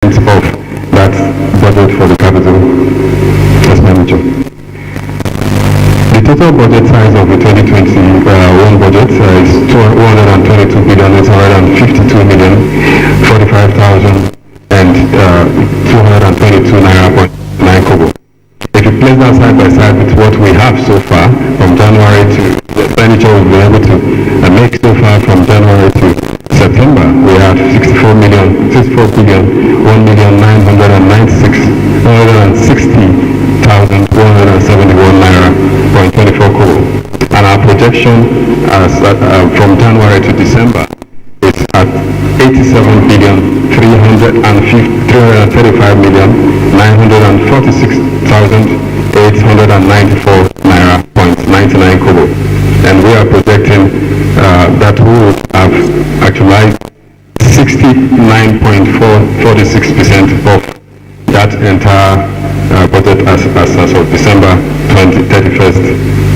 of that budget for the capital expenditure. The total budget size of the 2021 budget is 222,845,222 naira 9 kobo. If you place that side by side with what we have so far from January to the expenditure we've been able to make so far from January to September, we have 160,196,171 naira 0.24 kobo. And our projection as from January to December is at 87,335,946,894 naira 0.99 kobo. And we are projecting that we will have actualized 69.46% of that entire budget as of December 31st,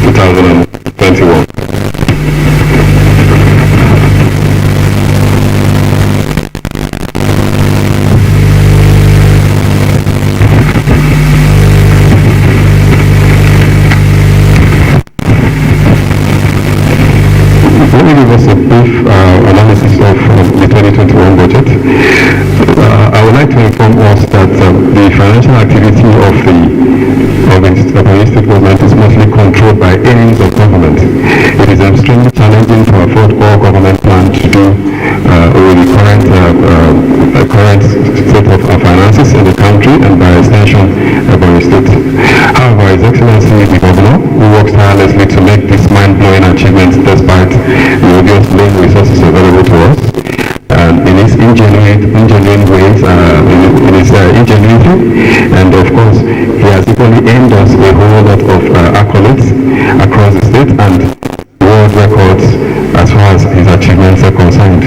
2021. Let me give us a brief analysis of the 2021 budget. I would like to inform us that the financial activity of the state government is mostly controlled by aims of government. It is extremely challenging to afford all government plan to do with the current state of finances in the country and by extension by the state. However, His Excellency the Governor, who works tirelessly to make these mind-blowing achievements despite the obvious lame resources available to us, in his ingenuine ways, in his ingenuity, and of course, he has equally earned us a whole lot of accolades across the state and world records as far as his achievements are concerned.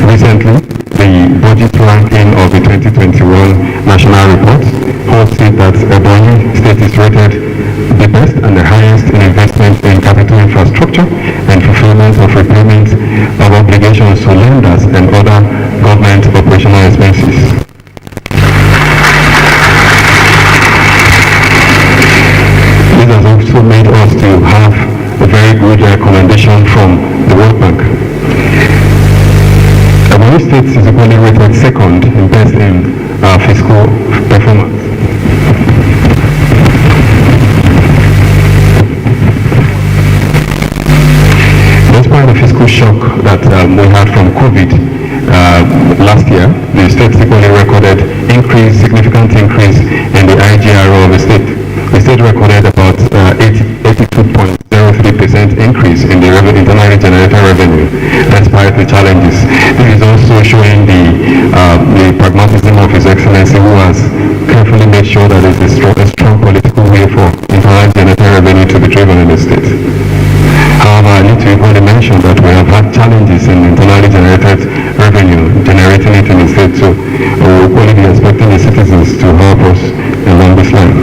Recently, the budget ranking of the 2021 national report holds it that Ebonyi State is rated the best and the highest in investment in capital infrastructure and fulfillment of repayment of obligations to lenders and other government operational expenses. This has also made us to have a very good recommendation from the World Bank. Ebonyi State is equally rated second in best in fiscal performance. Despite the fiscal shock that we had from COVID last year, the state equally recorded significant increase in the IGRO of the state. The state recorded about 82.03% increase in the internally generated revenue, despite the challenges. This is also showing the pragmatism of His Excellency, who has carefully made sure that there is a strong political will for internally generated revenue to be driven in the state. However, I need to equally mention that we have had challenges in internally generated revenue, generating it in the state, so we will equally be expecting the citizens to help us along this line.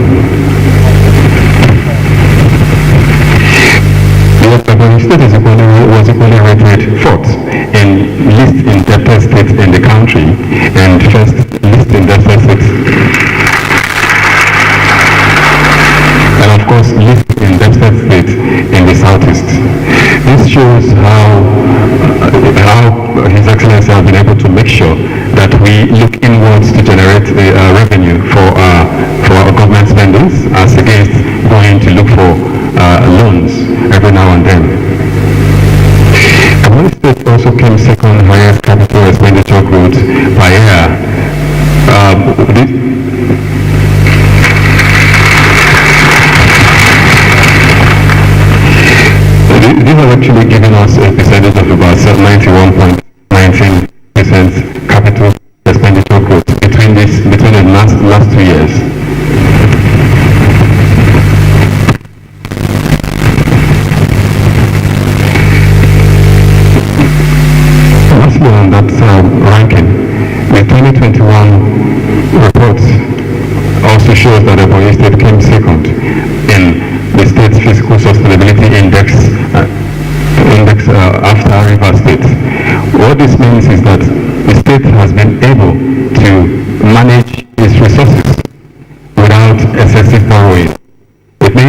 The state was equally rated fourth in least indebted states in the country and first least indebted states. And of course, least indebted state in the southeast. This shows how His Excellency has been able to make sure that we look inwards to generate the revenue for our government spendings, as against going to look for loans every now and then. Ebonyi State also came second highest capital expenditure growth per year. This has actually given us a percentage of about 91.19% capital expenditure growth between the last 2 years. Lastly, on that ranking, the 2021 report also shows that Ebonyi State came second in the state's fiscal sustainability index after River State. What this means is that the state has been able to manage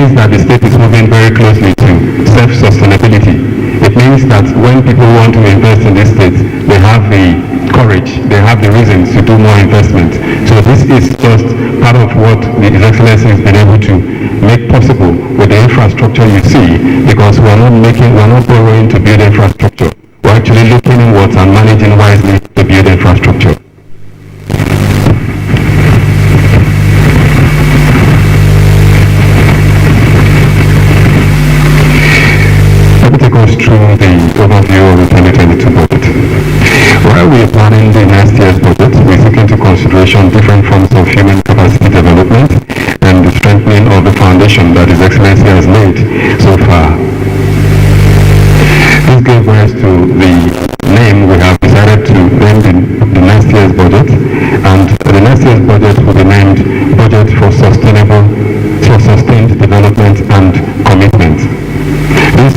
means that the state is moving very closely to self-sustainability. It means that when people want to invest in this state, they have the courage, they have the reasons to do more investment. So this is just part of what the His Excellency has been able to make possible with the infrastructure you see, because we're not borrowing to build infrastructure. We're actually looking inwards and managing wisely to build infrastructure. Let me take us through the overview of the 2022 budget. While we are planning the next year's budget, we took into consideration different forms of human capacity development and the strengthening of the foundation that His Excellency has laid so far. This gave rise to the name we have decided to name the next year's budget, and the next year's budget will be named Budget for Sustained Development and Commitment. This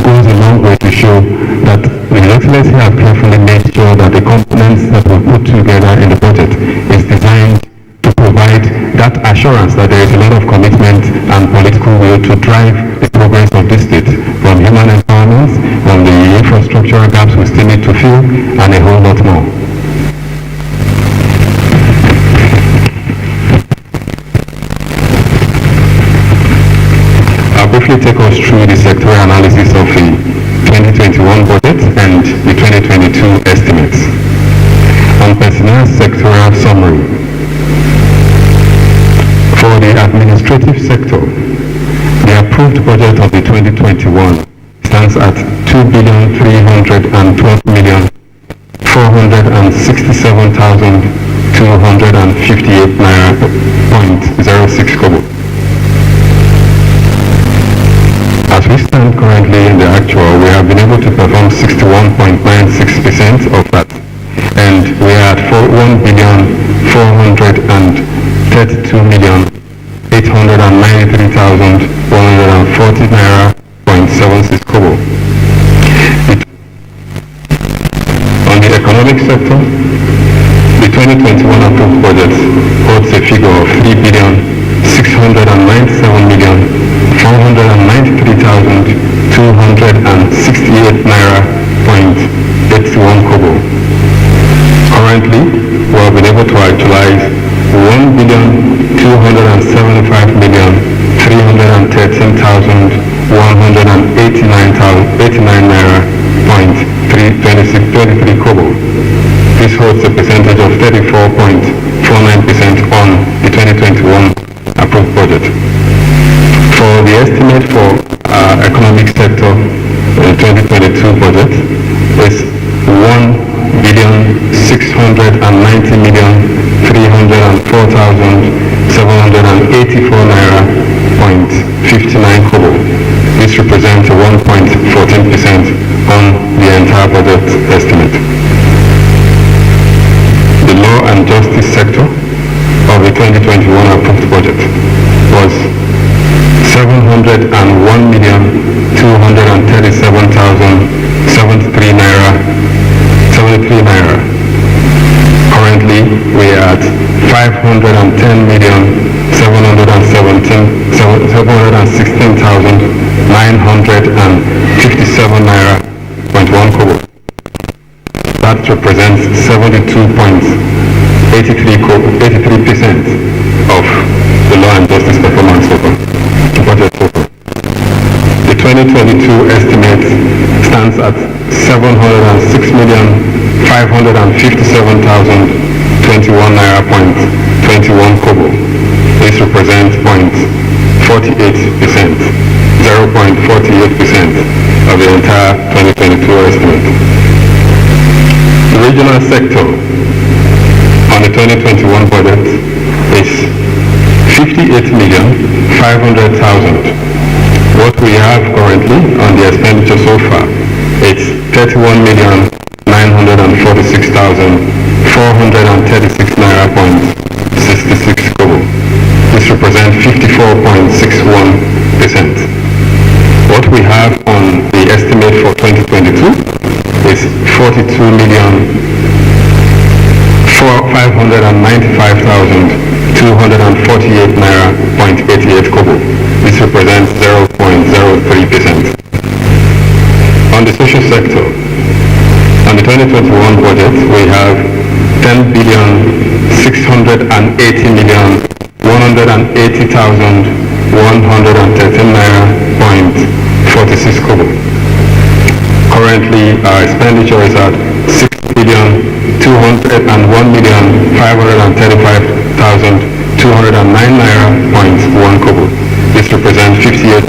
goes a long way to show that His Excellency has carefully made sure that the components that we put together in the budget is designed to provide that assurance that there is a lot of commitment and political will to drive the progress of this state, from human empowerment, from the infrastructural gaps we still need to fill, and a whole lot more. I'll briefly take us through the sectoral analysis of the 2021 budget and the 2022 estimates. On personnel sectoral summary. For the administrative sector, the approved budget of the 2021 stands at 2,312,467,258 naira.06 kobo. As we stand currently in the actual, we have been able to perform 61.96% of that, and we are at 1,432,893,140 naira.76 kobo. On the economic sector, the 2021 approved budget holds a figure of 3,697,493,268 naira.81 kobo. Currently, we have been able to actualize 1,275,313,189 naira.23 kobo. This holds a percentage of 34.49% on the 2021 approved budget. For the estimate for economic sector, the 2022 budget is 1,690,304,784 naira.59 kobo. This represents 1.14% on the entire budget estimate. The law and justice sector of the 2021 approved budget was 701,237,073 naira. Currently, we are at 510,716,957 naira.1 kobo. That represents 72.83% of the law and justice performance budget total. The 2022 estimate stands at 706,557,021 naira.21 kobo. This represents 0.48% of the entire 2022 estimate. The regional sector on the 2021 budget is 58,500,000. What we have currently on the expenditure so far, it's 31,946,436 naira.66 kobo. This represents 54.61%. What we have on the estimate for 2022 is 42,595,248 naira.88 kobo. This This represents 0.03%. On the social sector, on the 2021 budget, we have 10,680,180,113 naira point 46 kobo. Currently, our expenditure is at 6,201,535,209 naira point 1 kobo. This represents 58.09%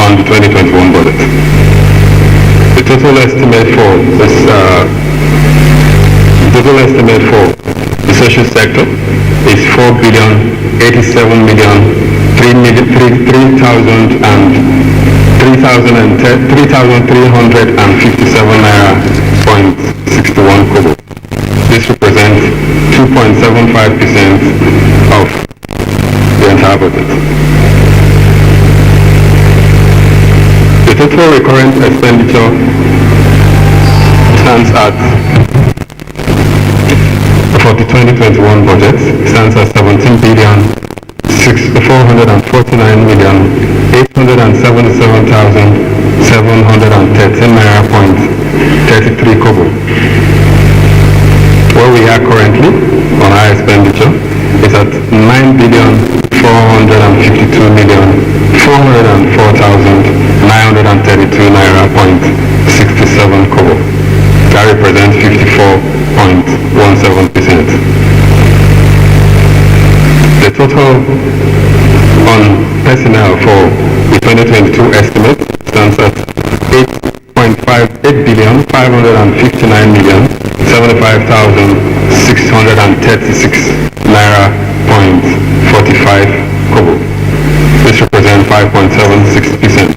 on the 2021 budget. The total estimate for this, the social sector is 3,357 naira point 61 kobo. This represents 2.75% of the entire budget. The total recurrent expenditure stands at, for the 2021 budget, stands at 17,449,877,713 naira point 33 kobo. Where we are currently on our expenditure is at 9,452,404,932 naira point 67 kobo. That represents 54.17%. The total on personnel for the 2022 estimate stands at 8,559,075,636 naira point 45 kobo. This represents 5.76%.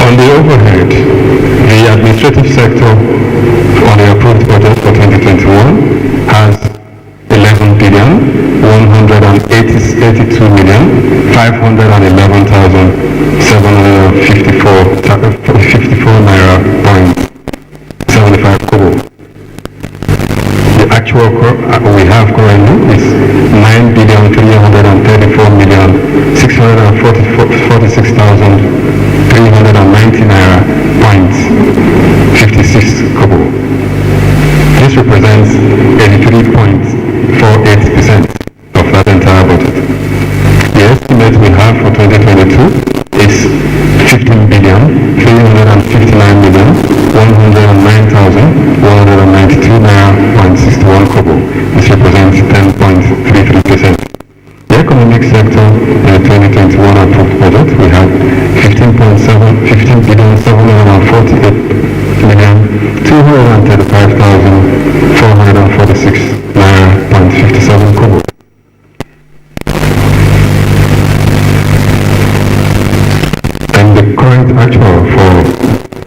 On the overhead, the administrative sector on the approved budget for 2021 has 11,182,511,754 naira point 75 kobo. The actual we have currently is 9,334,646,390 naira point 56 kobo. This represents 83.48% of that entire budget. The estimate we have for 2022 is 15,359,109,192 naira point 61 kobo. This represents 10.33%. The economic sector in the 2021 approved budget, we have 15,735,446 naira point 57 kobo. And the current actual for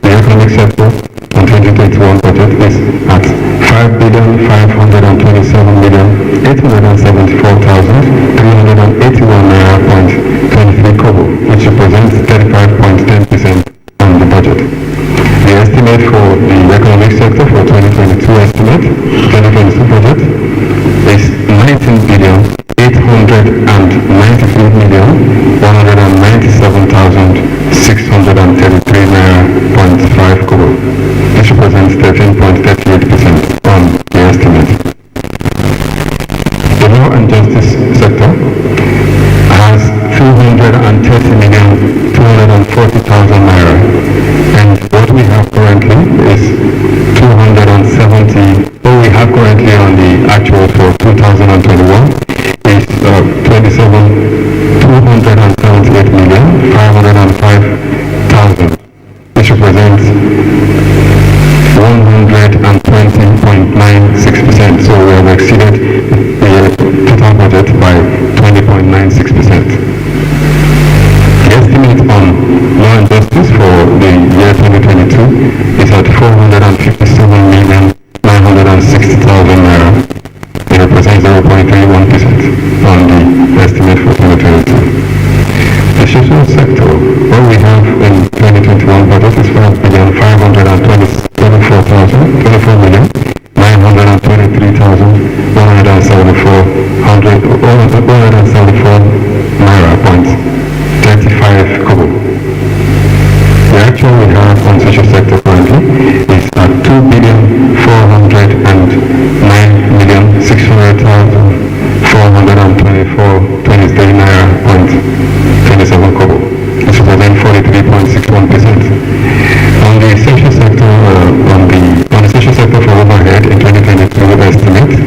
the economic sector on 2021 budget is at 5,527,874,381 naira point 23 kobo, which represents 35.10% on the budget. The estimate for the economic sector for 2022 budget is 19,893,197,633 naira point 5 kobo. This represents 13.38% on the estimate. The law and justice sector has 230,240,000 naira, and what we have currently is 270. What we have currently on the actual for 2021 is 278,505,000. This represents 120.96%. So we have exceeded the total budget by 20.96%. The estimate on law and justice for the year 2022 is at 457,960,000 naira. The 0.31% on the estimate for 2022. The social sector, what we have in 2021 budget is 5,924,174 naira point 35 kobo. The actual we have on social sector currently is at 2,409,600,424.23 naira point 27 kobo. This represents 43.61%. On the social sector, on the social sector for overhead in 2022 estimate,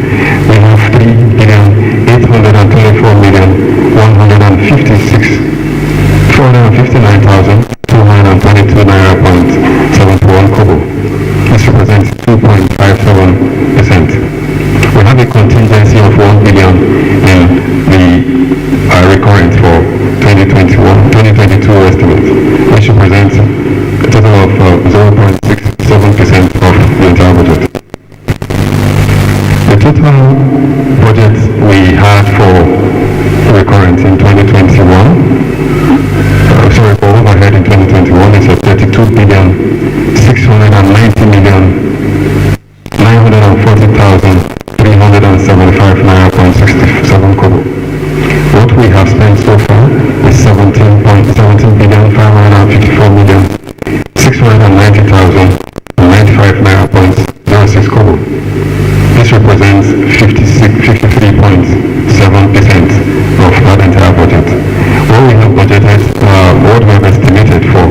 we have 3,824,459,222 naira point 71 kobo. This represents 2.57%. We have a contingency of 1 billion in the recurrent for 2022 estimate, which represents a total of 0.67% of the entire budget. The total budget we had for recurrent in 2021, for overhead in 2021 is of 32,690,940,375 naira point 67 kobo. What we have spent so far is 17,690,695 naira point 06 kobo. This represents 53.7% of that entire budget. What we have budgeted, what we have estimated for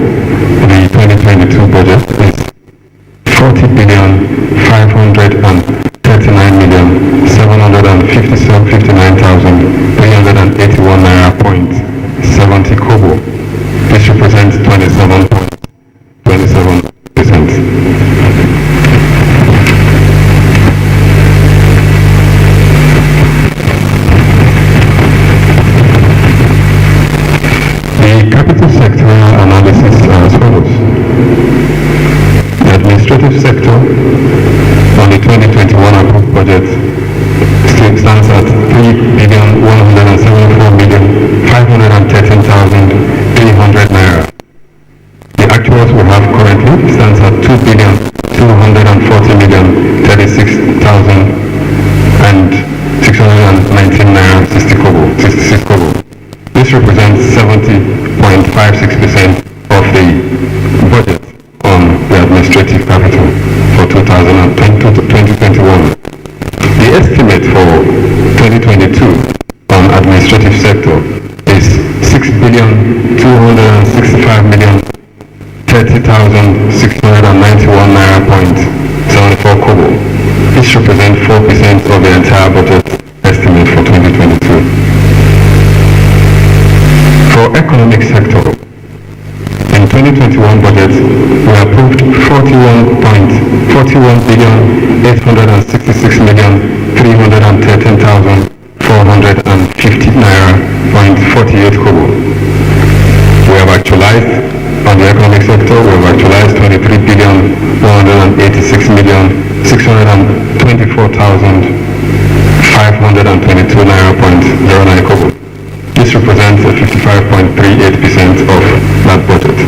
the 2022 budget is 40,539,759,381 naira point 70 kobo. This represents 27.27%. Capital sectoral analysis as follows. The administrative sector on the 2021 approved budget stands at 3,174,513,300 naira. The actuals we have currently stands at 2,240,036,619 naira 66 kobo. This represents 70.56% of the budget on the administrative capital for 2021. The estimate for 2022 on administrative sector is 6,265,030,691 naira point 74 kobo. This represents 4% of the entire budget estimate for 2022. For economic sector, in 2021 budget, we approved 41,313,450 naira point 48 kobo. We have actualized on the economic sector. We have actualized 23,186,624,522 naira point 09 kobo. This represents 55.38% of that budget.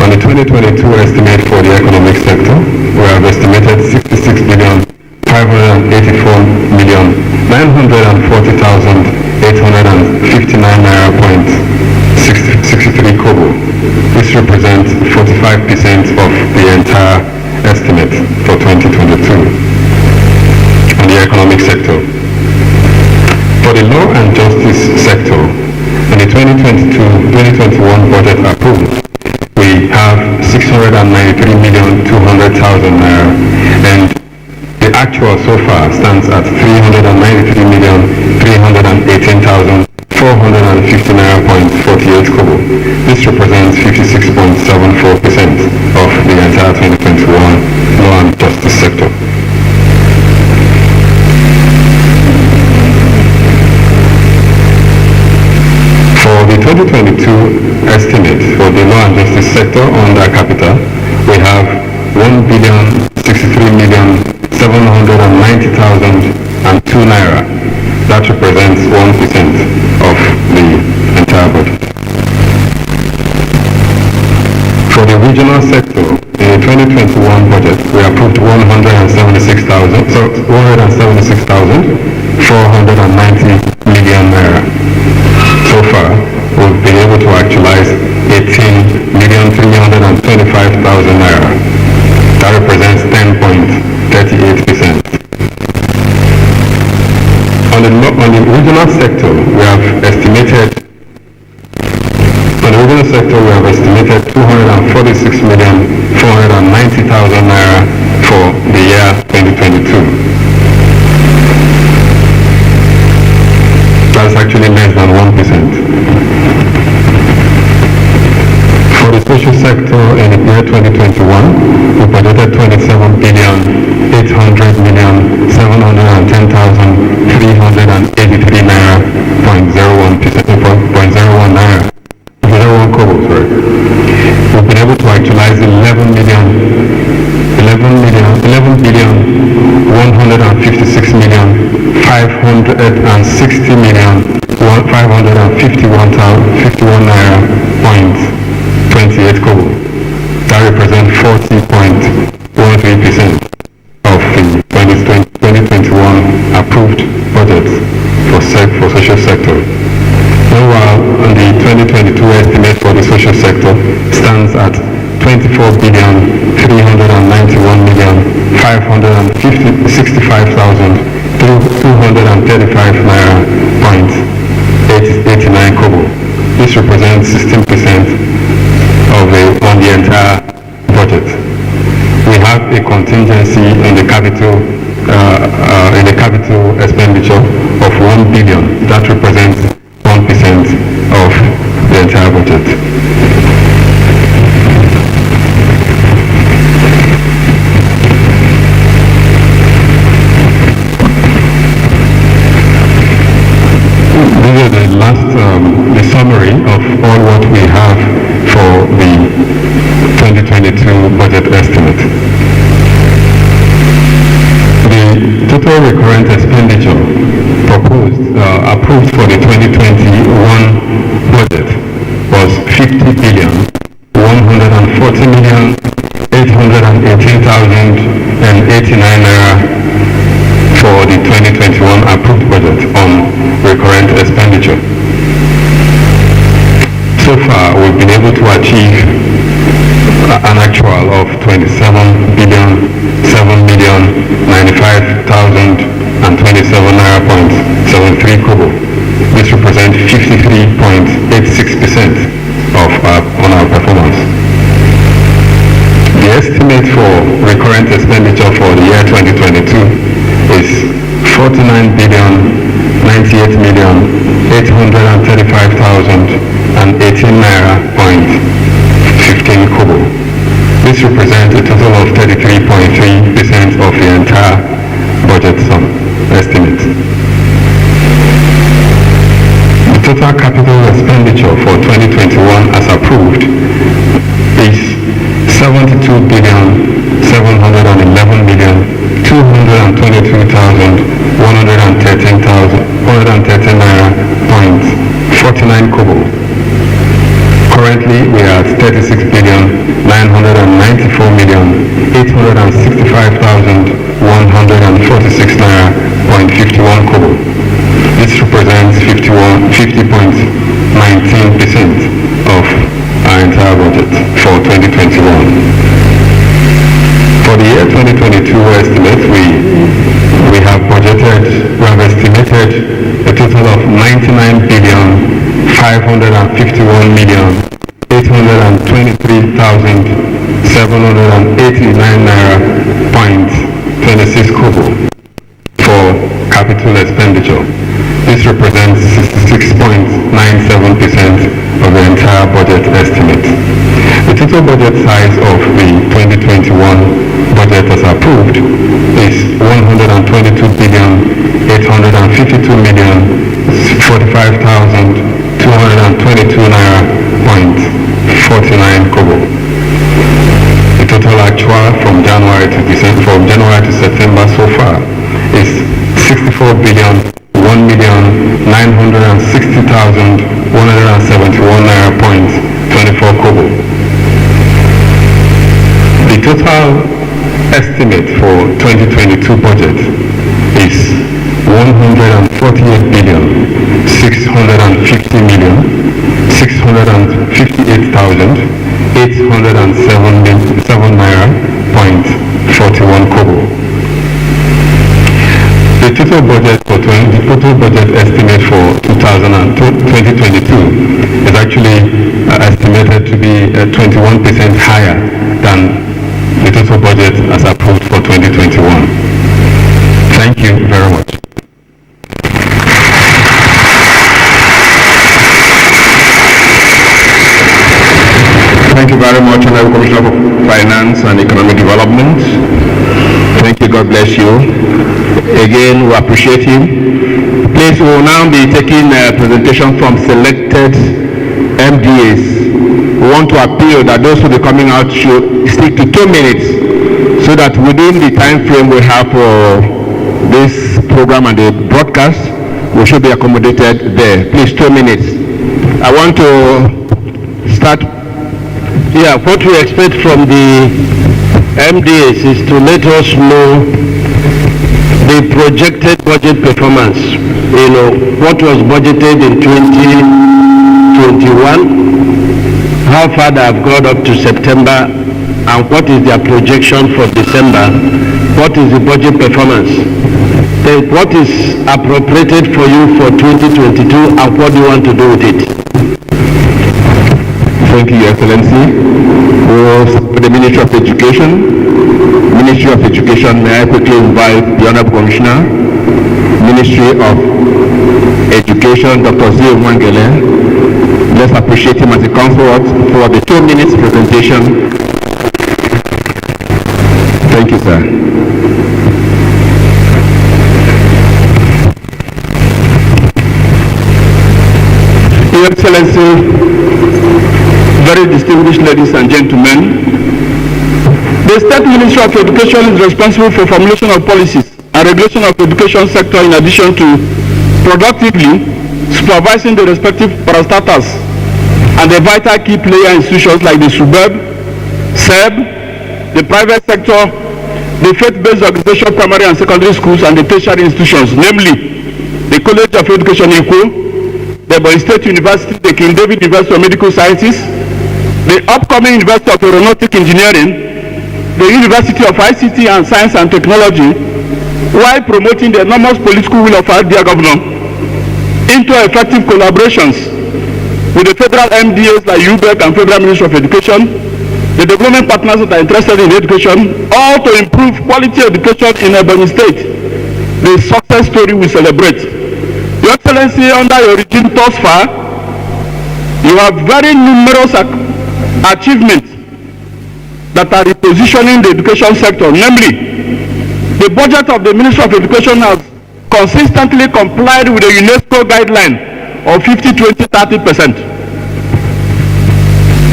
On the 2022 estimate for the economic sector, we have estimated 66,584,940,859 naira point 63 kobo. This represents 45% of the entire estimate for 2022 on the economic sector. For the law and justice sector, in the 2022-2021 budget approved, we have 693,200,000 naira, and the actual so far stands at 393,318,450 naira point 48 kobo. This represents 56.74% of the entire 2021 law and justice sector. For the 2022 estimate for the law and justice sector under capital, we have 1,063,790,002 naira. That represents 1% of the entire budget. For the regional sector, in the 2021 budget, we approved 176,490 million naira. So far, we've been able to actualize 18,325,000 naira. That represents 10.38%. On the regional sector, we have estimated 246,490,000 naira for the year 2022. That's actually less than 1%. For the social sector in the year 2021, we budgeted 27,800,710,383 naira, 0.01 naira. 01 kobo, sorry. We've been able to actualize 11 billion 156 million 560 million 551 naira, 0.28 kobo. That represents 40.13% of the 2021 approved budget for social sector. Meanwhile, the 2022 estimate for the social sector stands at 24,391,565,235 naira, 0.89 kobo. This represents 16% on the entire budget. We have a contingency in the capital expenditure of 1 billion. That represents 1% of the entire budget. This is the summary of all what we have for the 2022 budget estimate. The total recurrent expenditure approved for the 2021 budget was 50,140,818,089 naira for the 2021 approved budget on recurrent expenditure. So far, we've been able to achieve an actual of 27,795,027 naira, 0.73 kobo. This represents 53.86% of on our performance. The estimate for recurrent expenditure for the year 2022 is 49,98,835,018 naira, 0.15 kobo. This represents a total of 33.3% of the entire budget sum estimate. The total capital expenditure for 2021 as approved is 72,711,222,113 naira, 0.49 kobo. Currently, we are at 36,994,865,146 naira, 0.51 kobo. This represents 50.19% of our entire budget for 2021. For the year 2022 estimate, we have estimated a total of 99,551,823,789 naira, 0.26 kobo for capital expenditure. This represents 66.97% of the entire budget estimate. The total budget size of the 2021 budget as approved is 122,852,045,222 naira, 0.49 kobo. The total actual from January to September so far is 64,101,999 1,960,171 naira point 24 kobo. The total estimate for 2022 budget is 148,658,807 naira point 41 kobo. The total budget estimate for 2022 is actually estimated to be 21% higher than the total budget as approved for 2021. Thank you very much. Thank you very much, Honorable Commissioner for Finance and Economic Development. Thank you, God bless you. Again, we appreciate him. Please, we will now be taking a presentation from Selected Mdas. We want to appeal that those who will be coming out should stick to 2 minutes so that within the time frame we have for this program and the broadcast, we should be accommodated there. Please, 2 minutes. I want to start. Yeah, what we expect from the MDAs is to let us know the projected budget performance. You know, what was budgeted in 2021, how far they have gone up to September, and what is their projection for December, what is the budget performance, then what is appropriated for you for 2022, and what do you want to do with it? Thank you, Your Excellency. The Ministry of Education. Ministry of Education, may I quickly invite the Honorable Commissioner, Ministry of Education, Dr. Zio Mwangele. Let's appreciate him as he comes forward for the 2 minutes presentation. Thank you, sir. Your Excellency, very distinguished ladies and gentlemen, the State Ministry of Education is responsible for formulation of policies and regulation of the education sector in addition to productively supervising the respective parastatals and the vital key player institutions like the SUBEB, SEB, the private sector, the faith-based organization, primary and secondary schools, and the tertiary institutions, namely the College of Education Iko, the Ebonyi State University, the King David University of Medical Sciences, the upcoming University of Aeronautic Engineering, the University of ICT and Science and Technology, while promoting the enormous political will of our dear governor into effective collaborations with the federal MDAs like UBEC and Federal Ministry of Education, the development partners that are interested in education, all to improve quality education in Ebonyi State. The success story we celebrate. Your Excellency, under your regime thus far, you have very numerous achievements that are repositioning the education sector. Namely, the budget of the Ministry of Education has consistently complied with the UNESCO guideline of 50-20-30%.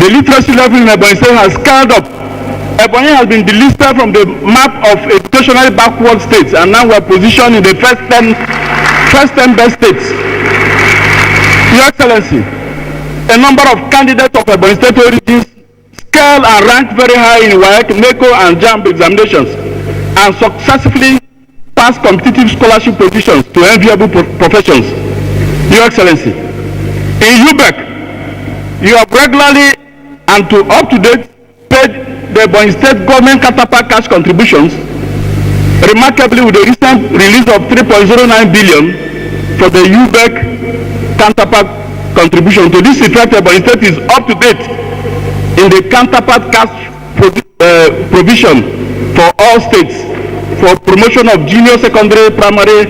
The literacy level in Ebonyi State has scaled up. Ebonyi has been delisted from the map of educationally backward states, and now we are positioned in the first 10 best states. Your Excellency, a number of candidates of Ebonyi State origins scale and rank very high in WAEC, NECO, and JAMB examinations, and successfully pass competitive scholarship positions to enviable professions. Your Excellency, in UBEC, you have regularly and up-to-date paid the Ebonyi State government counterpart cash contributions, remarkably with the recent release of 3.09 billion for the UBEC counterpart contribution. To this effect, Ebonyi State is up-to-date in the counterpart cash provision for all states for promotion of junior, secondary, primary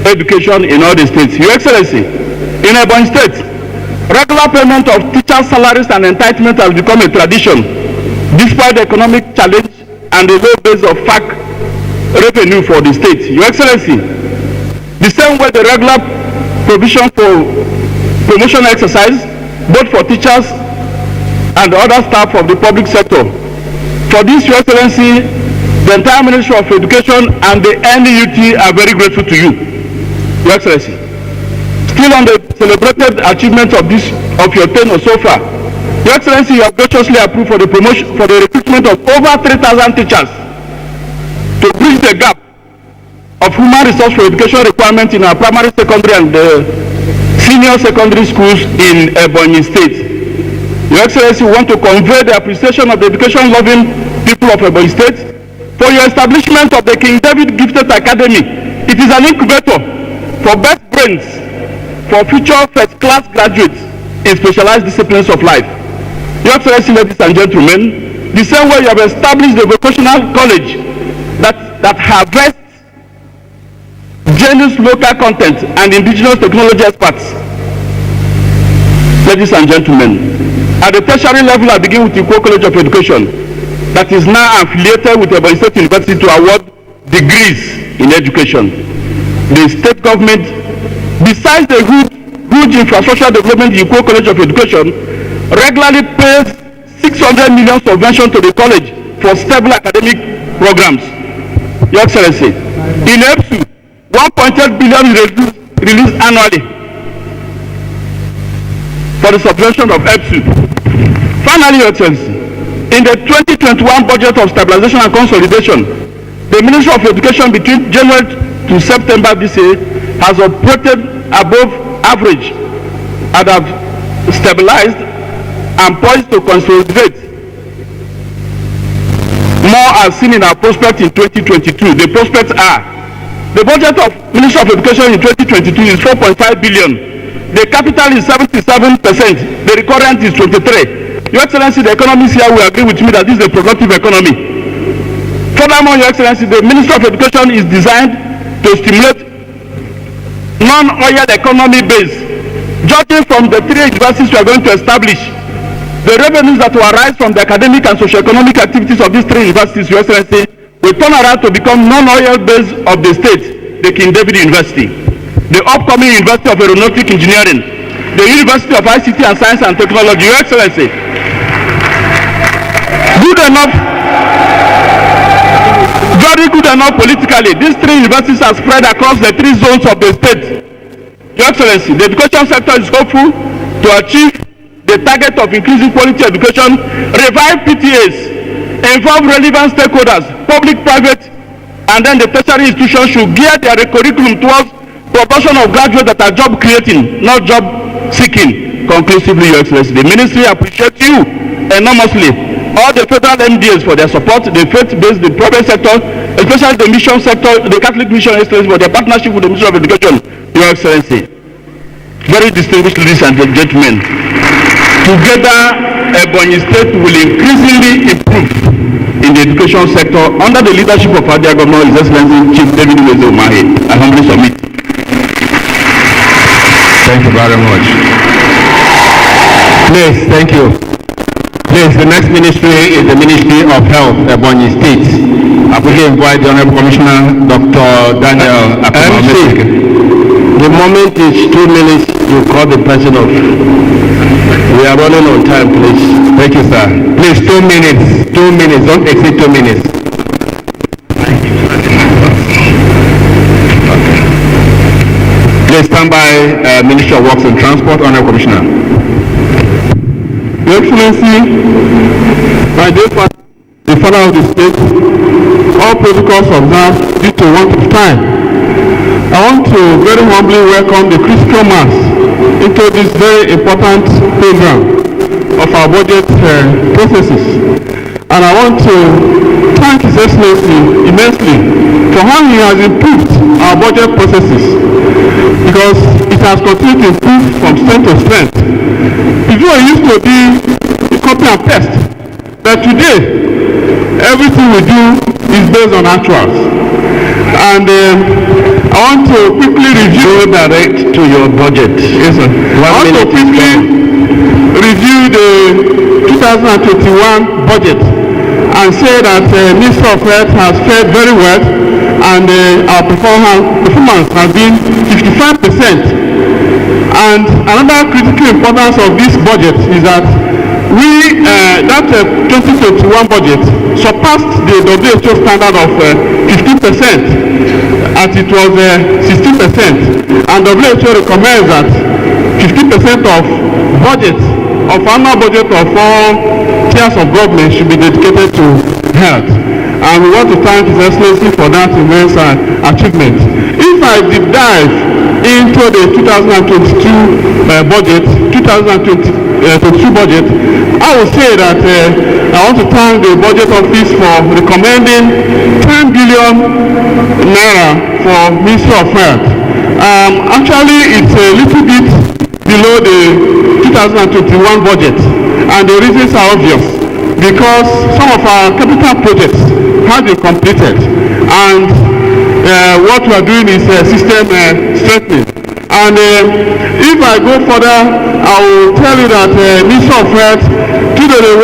education in all the states. Your Excellency, in Ebonyi State, regular payment of teachers' salaries and entitlement has become a tradition, despite the economic challenge and the low base of FAC revenue for the state. Your Excellency, the same way the regular provision for promotion exercise, both for teachers and the other staff of the public sector. For this, Your Excellency, the entire Ministry of Education and the NUT are very grateful to you, Your Excellency. Still on the celebrated achievements of your tenure so far, Your Excellency, you have graciously approved for the recruitment of over 3,000 teachers to bridge the gap of human resource for education requirements in our primary, secondary, and senior secondary schools in Ebonyi State. Your Excellency, we want to convey the appreciation of the education-loving people of Ebonyi State for your establishment of the King David Gifted Academy. It is an incubator for best brains for future first-class graduates in specialized disciplines of life. Your Excellency, ladies and gentlemen, the same way you have established the vocational college that harvests genuine local content and indigenous technology experts. Ladies and gentlemen, at the tertiary level, I begin with the Ikwo College of Education that is now affiliated with Ebonyi State University to award degrees in education. The state government, besides the huge infrastructure development, the Ikwo College of Education regularly pays 600 million subvention to the college for stable academic programs. Your Excellency, in EBBC, 1.8 billion is released annually for the subvention of EBBC. Finally, Your Excellency, in the 2021 budget of stabilization and consolidation, the Ministry of Education between January to September this year has operated above average and have stabilized and poised to consolidate more as seen in our prospect in 2022. The prospects are: the budget of Ministry of Education in 2022 is 4.5 billion. The capital is 77%. The recurrent is 23%. Your Excellency, the economists here will agree with me that this is a productive economy. Furthermore, Your Excellency, the Ministry of Education is designed to stimulate non-oil economy base. Judging from the 3 universities we are going to establish, the revenues that will arise from the academic and socio-economic activities of these 3 universities, Your Excellency, will turn around to become non-oil base of the state, the King David University, the upcoming University of Aeronautic Engineering, the University of ICT and Science and Technology. Your Excellency, good enough, very good enough politically, these 3 universities are spread across the 3 zones of the state. Your Excellency, the education sector is hopeful to achieve the target of increasing quality education, revive PTAs, involve relevant stakeholders, public, private, and then the tertiary institutions should gear their curriculum towards proportion of graduates that are job creating, not job seeking. Conclusively, Your Excellency, the ministry appreciates you enormously, all the federal MDAs for their support, the faith-based, the private sector, especially the mission sector, the Catholic Mission Excellency, for their partnership with the Ministry of Education. Your Excellency, very distinguished ladies and gentlemen, together Ebonyi State will increasingly improve in the education sector under the leadership of our dear Governor, His Excellency Chief David Umezomahe. I humbly submit. Thank you very much. Please, thank you. Please, the next ministry is the Ministry of Health, Ebonyi State. I quickly invite the Honorable Commissioner, Dr. Daniel Akuma. The moment is 2 minutes, you call the person off. We are running on time, please. Thank you, sir. Please, 2 minutes. 2 minutes. Don't exceed 2 minutes. Please stand by Ministry of Works and Transport, Honorable Commissioner. Your Excellency, my dear father, the father of the state, all protocols observed due to want of time, I want to very humbly welcome the critical mass into this very important program of our budget processes. And I want to thank His Excellency immensely for how he has improved our budget processes, because it has continued to improve from strength to strength. Before it used to be a copy and paste, but today everything we do is based on actuals. And I want to quickly review direct to your budget. Yes, sir. I want to quickly review the 2021 budget and say that Ministry of Health has fared very well, and our performance has been 55%. And another critical importance of this budget is that that 2021 budget surpassed the WHO standard of 15%, as it was 16%, and WHO recommends that 50% of annual budget of all tiers of government should be dedicated to health. And we want to thank His Excellency for that immense achievement. If I deep dive into the 2022 budget, I will say that I want to thank the Budget Office for recommending 10 billion naira for Ministry of Health. Actually, it's a little bit below the 2021 budget, and the reasons are obvious, because some of our capital projects have been completed, and what we are doing is system strengthening. And if I go further, I will tell you that Ministry of Health, through the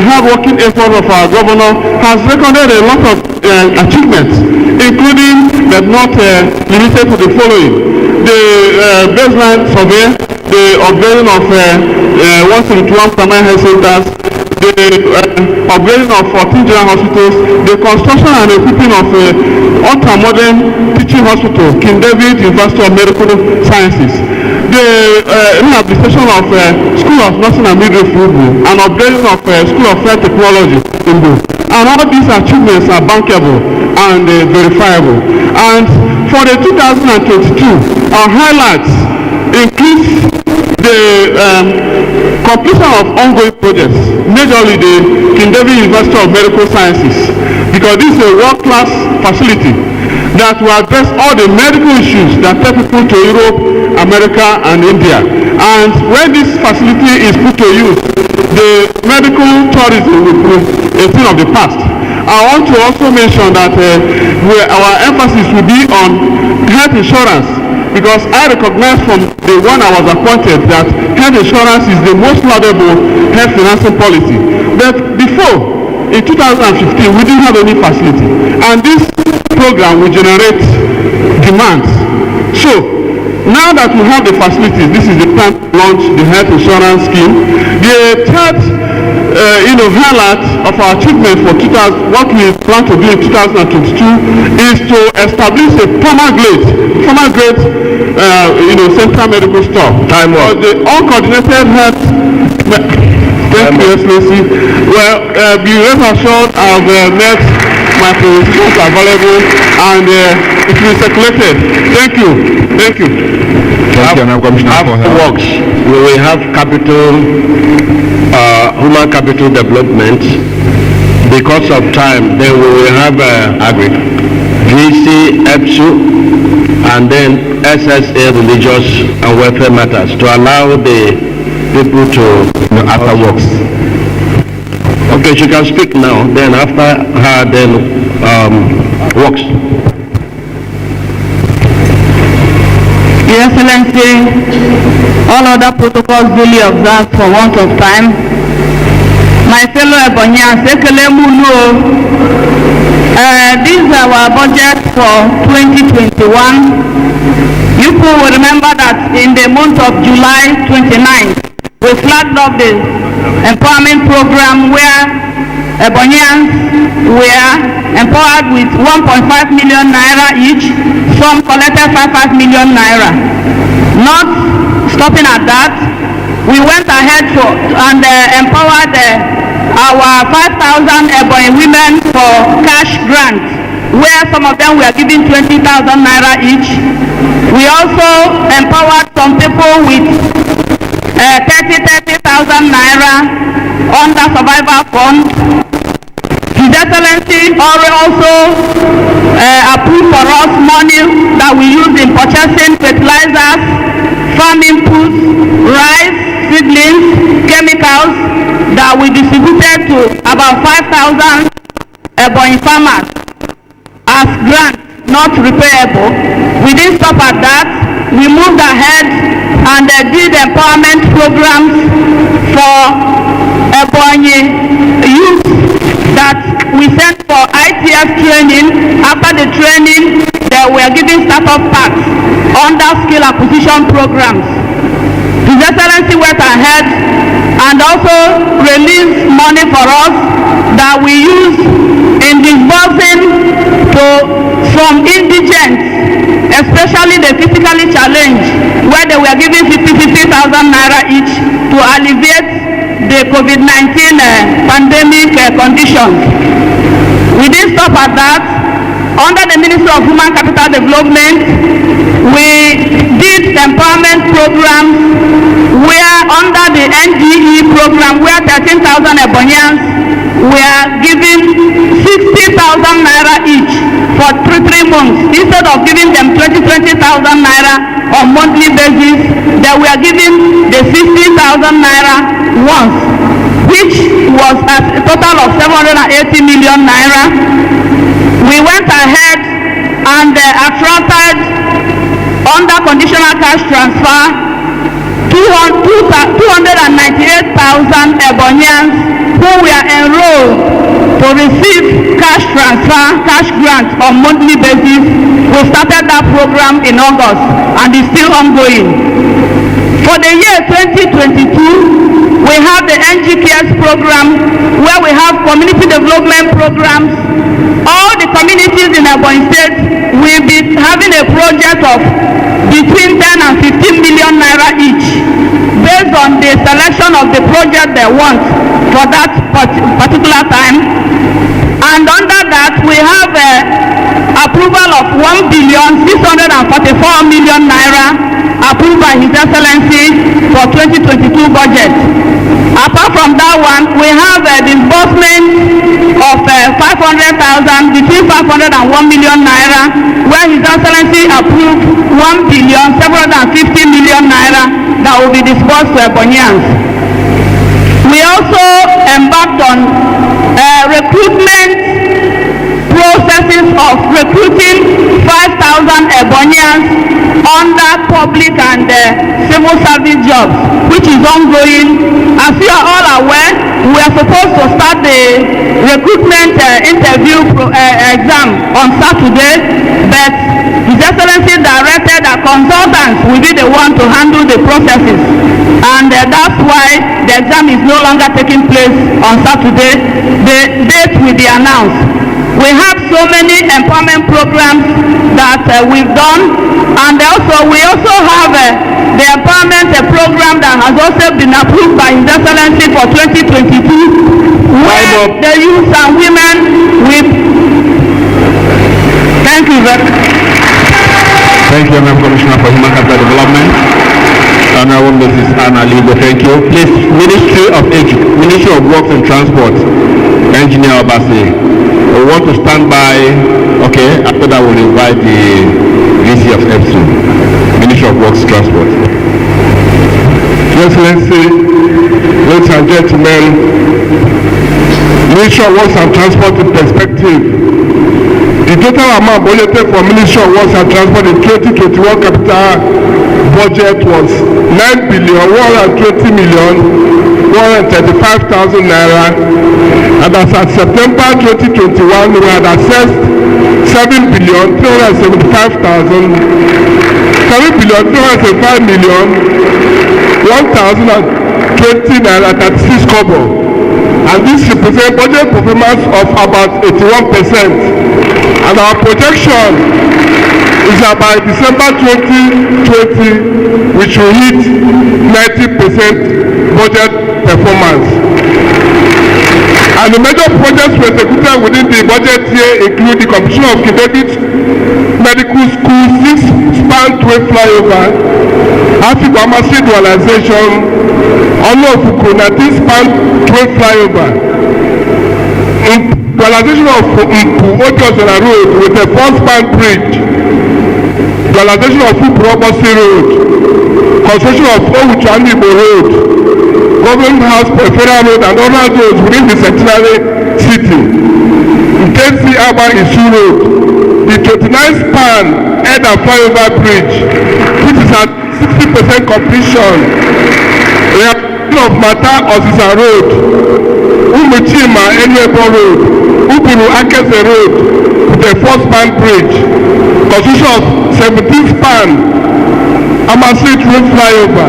hard working effort of our governor, has recorded a lot of achievements, including but not limited to the following: the baseline survey, the upgrading of 171 primary health centers, the upgrading of 14 general hospitals, the construction and equipping of ultra-modern teaching hospital, King David University of Medical Sciences, the rehabilitation of School of Nursing and Midwifery, and upgrading of School of Health Technology, and all these achievements are bankable and verifiable. And for the 2022, our highlights include the completion of ongoing projects, majorly the King David University of Medical Sciences, because this is a world-class facility that will address all the medical issues that take people to Europe, America, and India. And when this facility is put to use, the medical tourism will be a thing of the past. I want to also mention that our emphasis will be on health insurance, because I recognize from the one I was appointed that health insurance is the most laudable health financing policy. But before, in 2015, we didn't have any facility, and this program will generate demands. So now that we have the facilities, this is the plan to launch the health insurance scheme. The third highlight of our achievement for what we plan to do in 2022 is to establish a formal grade central medical store. Time out. The uncoordinated health. Thank you, Excellency. Well, be rest assured I've met my positions available, and it will be circulated. Thank you. Thank you. After works, we will have human capital development. Because of time, then we will have VC, EBBC, and then SSA, religious and welfare matters, to allow the people to after works. Okay, she can speak now. Then after her, then works. Your Excellency, all other protocols duly observed for want of time. My fellow Ebonyans, this is our budget for 2021. You will remember that in the month of July 29, we flagged off the empowerment program where Ebonyans were empowered with 1.5 million naira each. Some collected 5 million naira. Not stopping at that, we went ahead and empowered our 5,000 Ebonyi women for cash grants, where some of them were given 20,000 naira each. We also empowered some people with 30,000 naira under survival fund. His Excellency also approved for us money that we use in purchasing fertilizers, farm inputs, rice, seedlings, chemicals, that we distributed to about 5,000 Ebonyi farmers as grants, not repayable. We didn't stop at that. We moved ahead and did empowerment programs for Ebonyi youth that we sent for ITF training. After the training, they were given startup packs under skill acquisition programs. His Excellency went ahead and also release money for us that we use in disbursing to some indigents, especially the physically challenged, where they were given 50,000 naira each to alleviate the COVID-19 pandemic conditions. We didn't stop at that. Under the Ministry of Human Capital Development, we did empowerment programs where under the NDE program, where 13,000 Ebonians were given 60,000 naira each for three months. Instead of giving them 20,000 naira on monthly basis, they were given the 60,000 naira once, which was a total of 780 million naira. We went ahead and attracted under conditional cash transfer 298,000 Ebonians who were enrolled to receive cash transfer, cash grant on monthly basis. We started that program in August and it's still ongoing. For the year 2022, we have the NG Cares program where we have community development programs. All the communities in Ebonyi State will be having a project of between 10 and 15 million naira each based on the selection of the project they want for that particular time. And under that, we have approval of 1,644 million naira approved by His Excellency for 2022 budget. Apart from that one, we have a disbursement of 500,000, between 500 and 1 million naira, where His Excellency approved 1,750 million naira that will be disbursed to Ebonians. We also embarked on recruitment processes of recruiting 5,000 Ebonians under public and civil service jobs, which is ongoing. As you are all aware, we are supposed to start the recruitment interview exam on Saturday, but His Excellency directed that consultants will be the one to handle the processes, and that's why the exam is no longer taking place on Saturday. The date will be announced. We have so many empowerment programs that we've done, and we also have the empowerment program that has also been approved by His Excellency for 2022, where the youth and women will. Thank you very much. Thank you, Madam Commissioner for Human Capital Development. Honorable Mrs. Anna Libo, thank you. Please, Ministry of Works and Transport, Engineer EBBC, we want to stand by. Okay, after that we'll invite the VC of EBBC, Ministry of Works and Transport. Your Excellency, ladies and gentlemen, Ministry of Works and Transport in perspective. The total amount budgeted for Ministry of Works and Transport in 2021 capital budget was 9,120,135,000 naira, and as at September 2021 we had assessed 7,375,1,020 naira 36 kobo, and this represents budget performance of about 81%. And our projection is that by December 2020, we should hit 90% budget performance. And the major projects we executed within the budget year include the completion of Kidebit Medical School 6-span 12 flyover, Africa Pharmacy dualization, Olofuku 19-span 12 flyover, dualization of Otiosana Road with a 4-span bridge, dualization of Fuprobosi Road, construction of Owuchanibo Road, Government House Federal Road and other roads within the centenary city, Intensi Aba Isu Road, the 29-span head and flyover bridge, which is at 60% completion, rehabilitation of Mata Osisa Road, Umuchima Enuebo Road, Uburu Akese Road with a 4-span bridge, construction of 17-span Amasit Road flyover,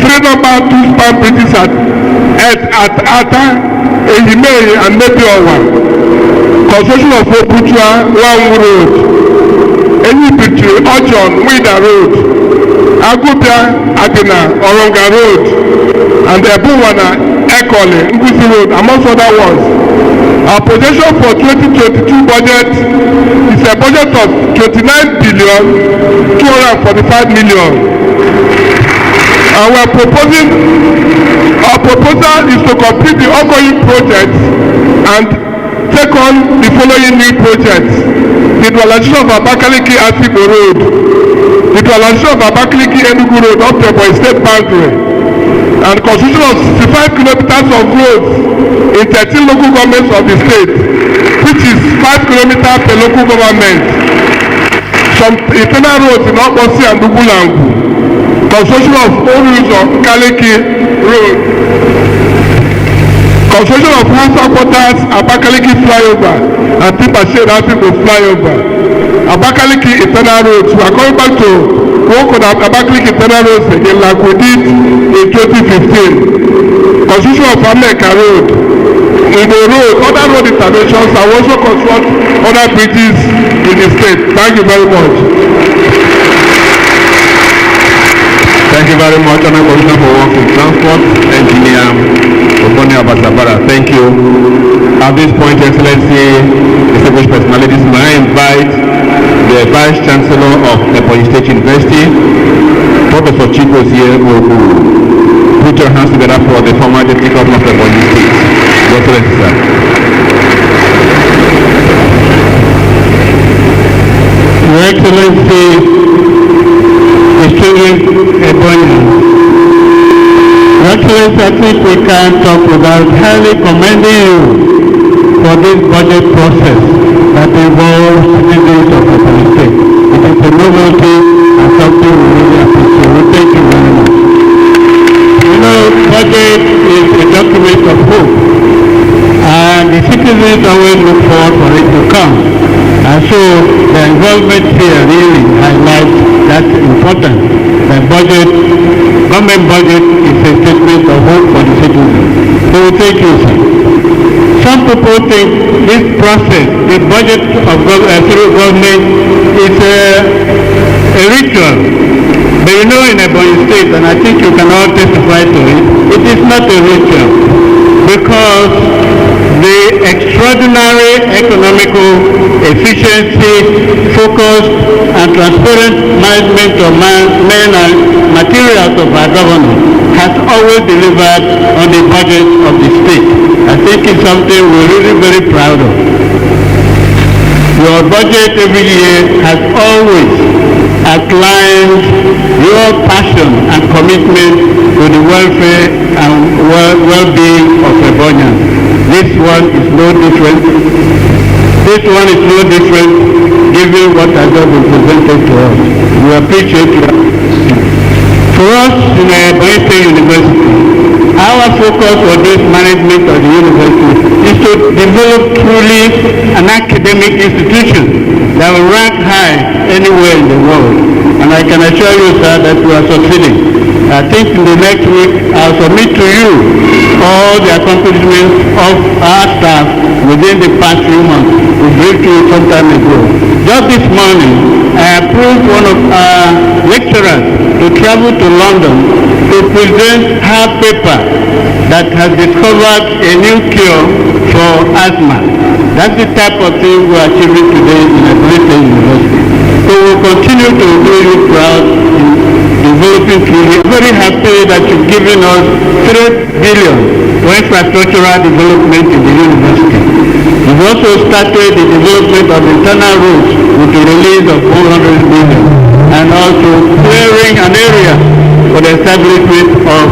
3 number 2 span bridges at Ata, Ehimeri, and Nebiowa. Construction of Oputua, Long Road. Enibitri, Ojon, Wida Road. Agubia, Adina, Oronga Road. And Ebuwana, Ekole, Ngusi Road, amongst other ones. Our projection for 2022 budget is a budget of 29 billion 245 million. Our proposal is to complete the ongoing projects and take on the following new projects: the dualization of Abakaliki Asibo Road, the dualization of Abakaliki Enugu Road up to the state boundary, and construction of 65 kilometers of roads in 13 local governments of the state, which is 5 kilometers per local government. Some internal roads in Obosi and Dugulangu. Construction of old roads of Kaleki Road. Construction of Hausa quarters, Abakaliki flyover, and Tipashed Asibo flyover. Abakaliki internal roads. We are going back to work on Abakaliki internal roads again like we did in 2015. Construction of America Road. In the road, other road interventions are also construct other bridges in the state. Thank you very much. Thank you very much, Honorable Commissioner for Works and Transport, Engineer Oboni Abasabara. Thank you. At this point, Excellency, distinguished personalities, may I invite the Vice Chancellor of Ebonyi State University, Professor Chigozie Ogu. Put your hands together for the former Deputy Governor of Ebonyi State. Your Excellency, sir. Your Excellency, distinguished Ebonyi. Your Excellency, I think we can't talk without highly commending you for this budget process that involves citizens of Ebonyi State. It is a novelty and something we really appreciate. We thank you very much. You know, budget is a document of hope, and the citizens always look forward for it to come. And so the involvement here really highlights that importance. The budget, government budget is a statement of hope for the citizens. So thank you, sir. Some people think this process, the budget of federal government is a ritual. But you know, in Ebonyi State, and I think you can all testify to it, it is not a ritual, because the extraordinary economical efficiency, focused and transparent management of men and materials of our government has always delivered on the budget of the state. I think it's something we're really very proud of. Your budget every year has always outlined your passion and commitment to the welfare and well-being of Ebonians. This one is no different. This one is no different, given what has just been presented to us. We appreciate you. For us in Ebonyi State University, our focus on this management of the university is to develop truly an academic institution that will rank high anywhere in the world. And I can assure you, sir, that we are succeeding. I think in the next week I'll submit to you all the accomplishments of our staff within the past few months. We briefed you some time ago. Just this morning, I approved one of our lecturers to travel to London to present her paper that has discovered a new cure for asthma. That's the type of thing we're achieving today in Ebonyi State University. So we'll continue to do you proud in developing truly. I'm very happy that you've given us 3 billion for infrastructural development in the university. You've also started the development of internal roads with a release of 400 million, and also clearing an area for the establishment of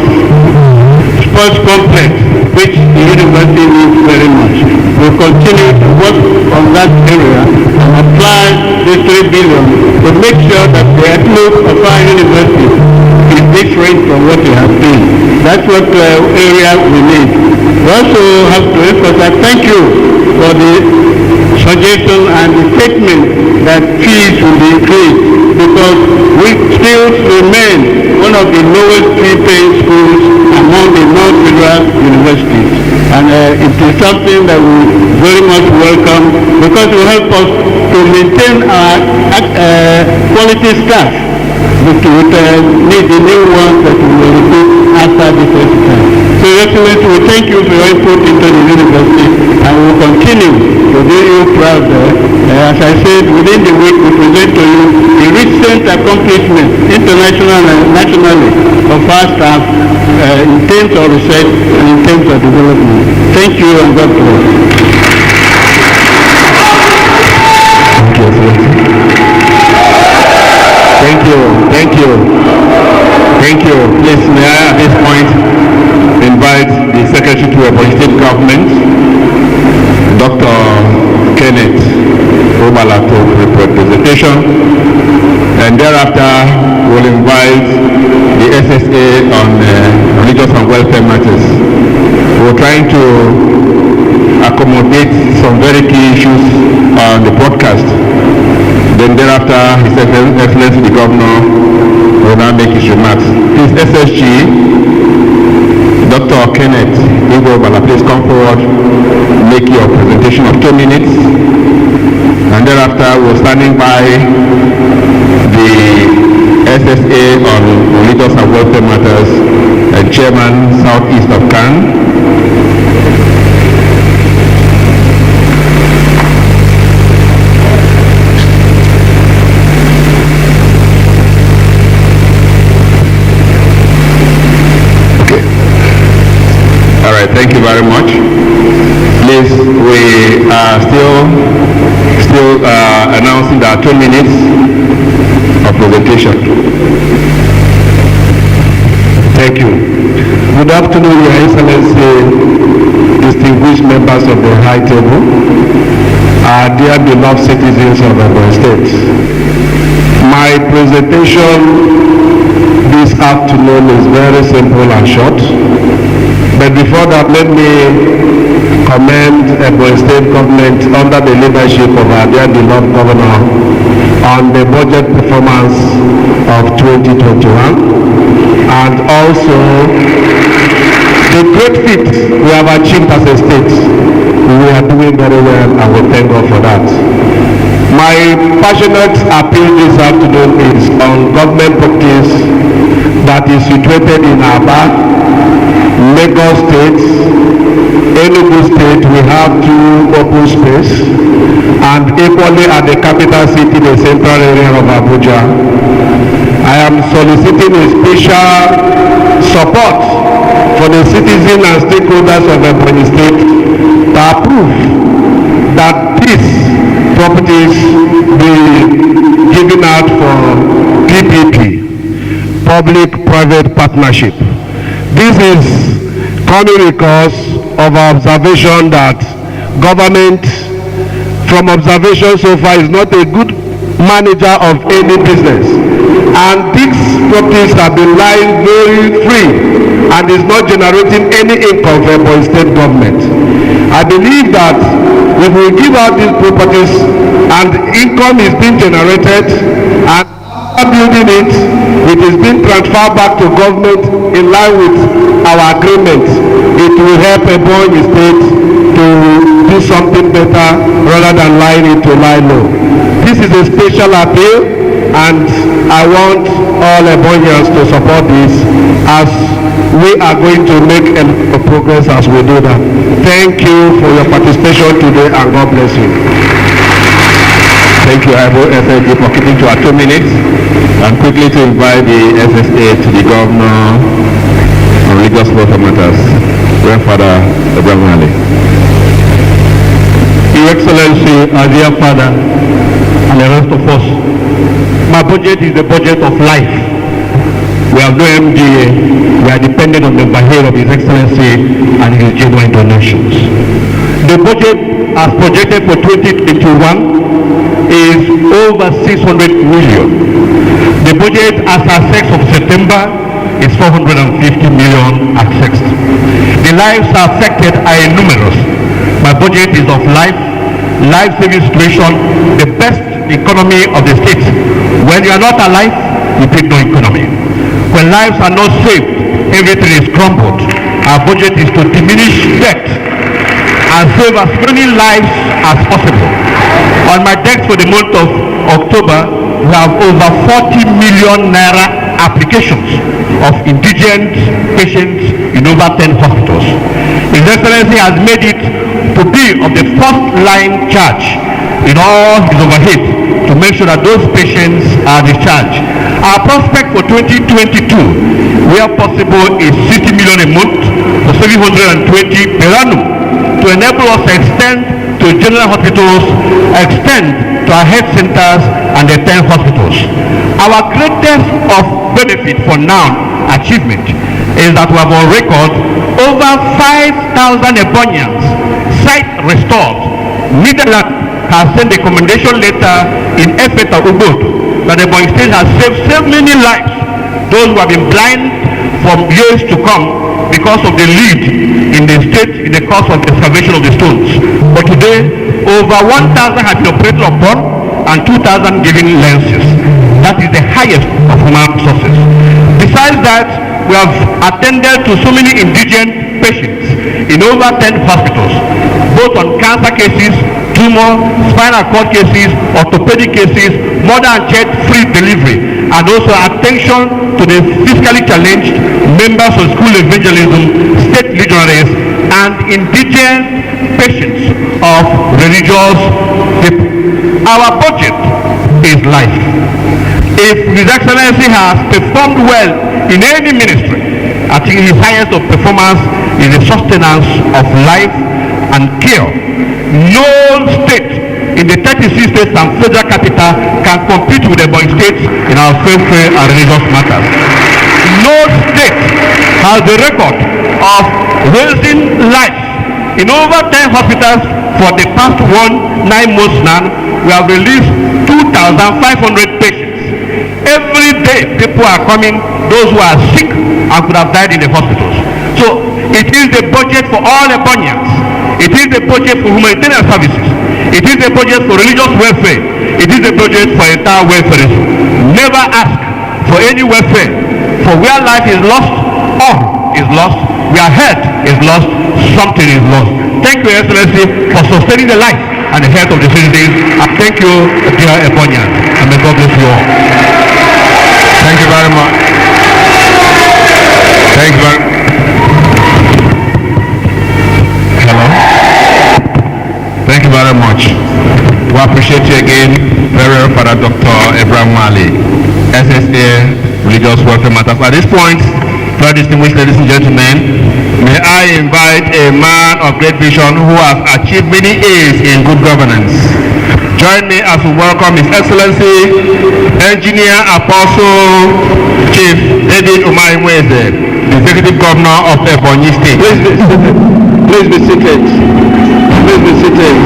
sports complex, which the university needs very much. We'll continue to work on that area and apply this 3 billion to make sure that the outlook of our university is different from what it has been. That's what area we need. We also have to emphasize, thank you for the suggestion and the statement that fees will be increased, because we still remain one of the lowest fee-paying schools among the non-federal universities. And it is something that we very much welcome because it will help us to maintain our quality staff with the new ones that we will recruit after this exercise. So, Your Excellency, we thank you for your input into the university and we will continue to do you proud there. As I said, within the week we present to you the recent accomplishments, international and nationally, of our staff in terms of research and in terms of development. Thank you and God bless. Thank you, Thank you. Thank you. Please, may I at this point invite the Secretary to Ebonyi State Government, Dr. Kenneth Obala, to report presentation, and thereafter we'll invite the SSA on religious and welfare matters. We're trying to accommodate some very key issues on the broadcast. Then thereafter, His Excellency the Governor will now make his remarks. Please, SSG, Dr. Kenneth Obala, please come forward, make your presentation of 2 minutes. And thereafter, we're standing by the SSA on religious and welfare matters and Chairman Southeast of Can. Thank you very much. Please, we are still announcing our 2 minutes of presentation. Thank you. Good afternoon, Your Excellency, distinguished members of the High Table, our dear beloved citizens of Ebonyi State. My presentation this afternoon is very simple and short. But before that, let me commend Ebonyi State government under the leadership of our dear beloved governor on the budget performance of 2021 and also the great feat we have achieved as a state. We are doing very well and we thank God for that. My passionate appeal this afternoon is on government properties that is situated in Aba, Lagos State, Enugu State. We have 2 open space, and equally at the capital city, the central area of Abuja. I am soliciting a special support for the citizens and stakeholders of Ebonyi State to approve that these properties be given out for PPP, Public-Private Partnership. This is coming because of observation that government, from observation so far, is not a good manager of any business. And these properties have been lying very free and is not generating any income for Ebonyi State government. I believe that if we give out these properties and income is being generated and building it, it is being transferred back to government in line with our agreement. It will help Ebonyi State to do something better rather than lying it to lie low. This is a special appeal and I want all Ebonians to support this as we are going to make a progress as we do that. Thank you for your participation today and God bless you. Thank you, SSA, for keeping to our 2 minutes, and quickly to invite the SSA to the Governor on religious welfare matters, Grandfather Abraham Ali. Your Excellency, our dear Father, and the rest of us, my budget is the budget of life. We have no MDA, we are dependent on the behest of His Excellency and His genuine donations. The budget as projected for 2021 is over 600 million. The budget as of 6th of September is 450 million assessed. The lives affected are numerous. My budget is of life-saving situation, the best economy of the state. When you are not alive, you take no economy. When lives are not saved, everything is crumbled. Our budget is to diminish debt and save as many lives as possible. On my desk for the month of October, we have over 40 million naira applications of indigent patients in over 10 hospitals. His Excellency has made it to be of the first line charge in all his overhead to make sure that those patients are discharged. Our prospect for 2022, where possible, is 60 million a month to 720 per annum to enable us to extend to general hospitals, extend to our health centers and the 10 hospitals. Our greatest of benefit for now achievement is that we have on record over 5,000 Ebonians sight restored. Netherlands has sent a commendation letter in Efeta Ubud that the Ebonyi State has saved many lives, those who have been blind from years to come because of the lead in the state in the cause of the salvation of the stones. But today, over 1,000 have been operated upon and 2,000 given lenses. That is the highest of human resources. Besides that, we have attended to so many indigent patients in over 10 hospitals, both on cancer cases, tumor, spinal cord cases, orthopedic cases, mother and child free delivery, and also attention to the physically challenged, members of school evangelism, state legionaries, and indigent patients of religious people. Our budget is life. If His Excellency has performed well in any ministry, I think his highest of performance is the sustenance of life and care. No state in the 36 states and federal capital can compete with the Ebonyi State in our welfare and religious matters. No state has the record of raising life. In over 10 hospitals for the past 9 months now, we have released 2,500 patients. Every day people are coming, those who are sick and could have died in the hospitals. So it is the budget for all Ebonians. It is the budget for humanitarian services. It is the budget for religious welfare. It is the budget for entire welfare. Never ask for any welfare. For where life is lost, all is lost. Where health is lost, something is lost. Thank you, Excellency, for sustaining the life and the health of the citizens. And thank you, dear Ebonians. And may God bless you all. Thank you very much. Thank you very much. Hello? Thank you very much. We appreciate you again, Reverend Father Dr. Abraham Mali, SSA, Religious Welfare Matters. At this point, very distinguished ladies and gentlemen, may I invite a man of great vision who has achieved many A's in good governance. Join me as we welcome His Excellency, Engineer Apostle Chief David Umahiweze, the Executive Governor of Ebonyi State. Please be seated. Please be seated.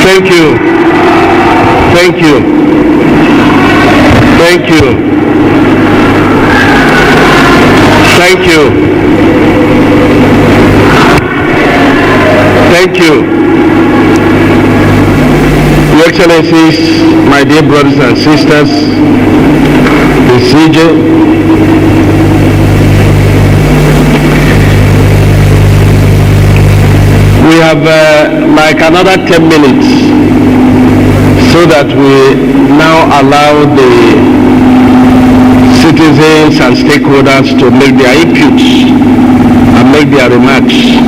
Thank you. Thank you. Thank you. Thank you. Thank you. Your Excellencies, my dear brothers and sisters, the CJ, we have like another 10 minutes so that we now allow the citizens and stakeholders to make their inputs and make their remarks.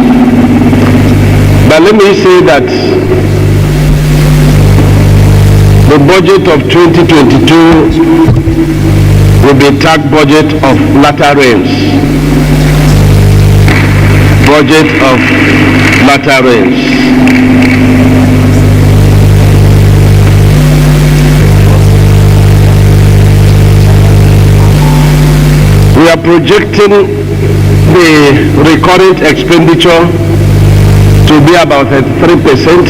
But let me say that the budget of 2022 will be a tax budget of latter rains. Budget of latter rains. We are projecting the recurrent expenditure to be about 3%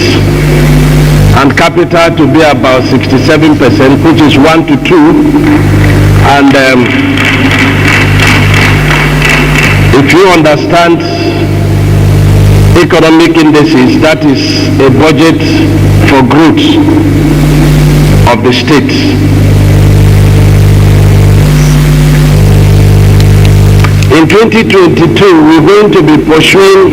and capital to be about 67%, which is 1 to 2. And if you understand economic indices, that is a budget for growth of the state. In 2022, we're going to be pursuing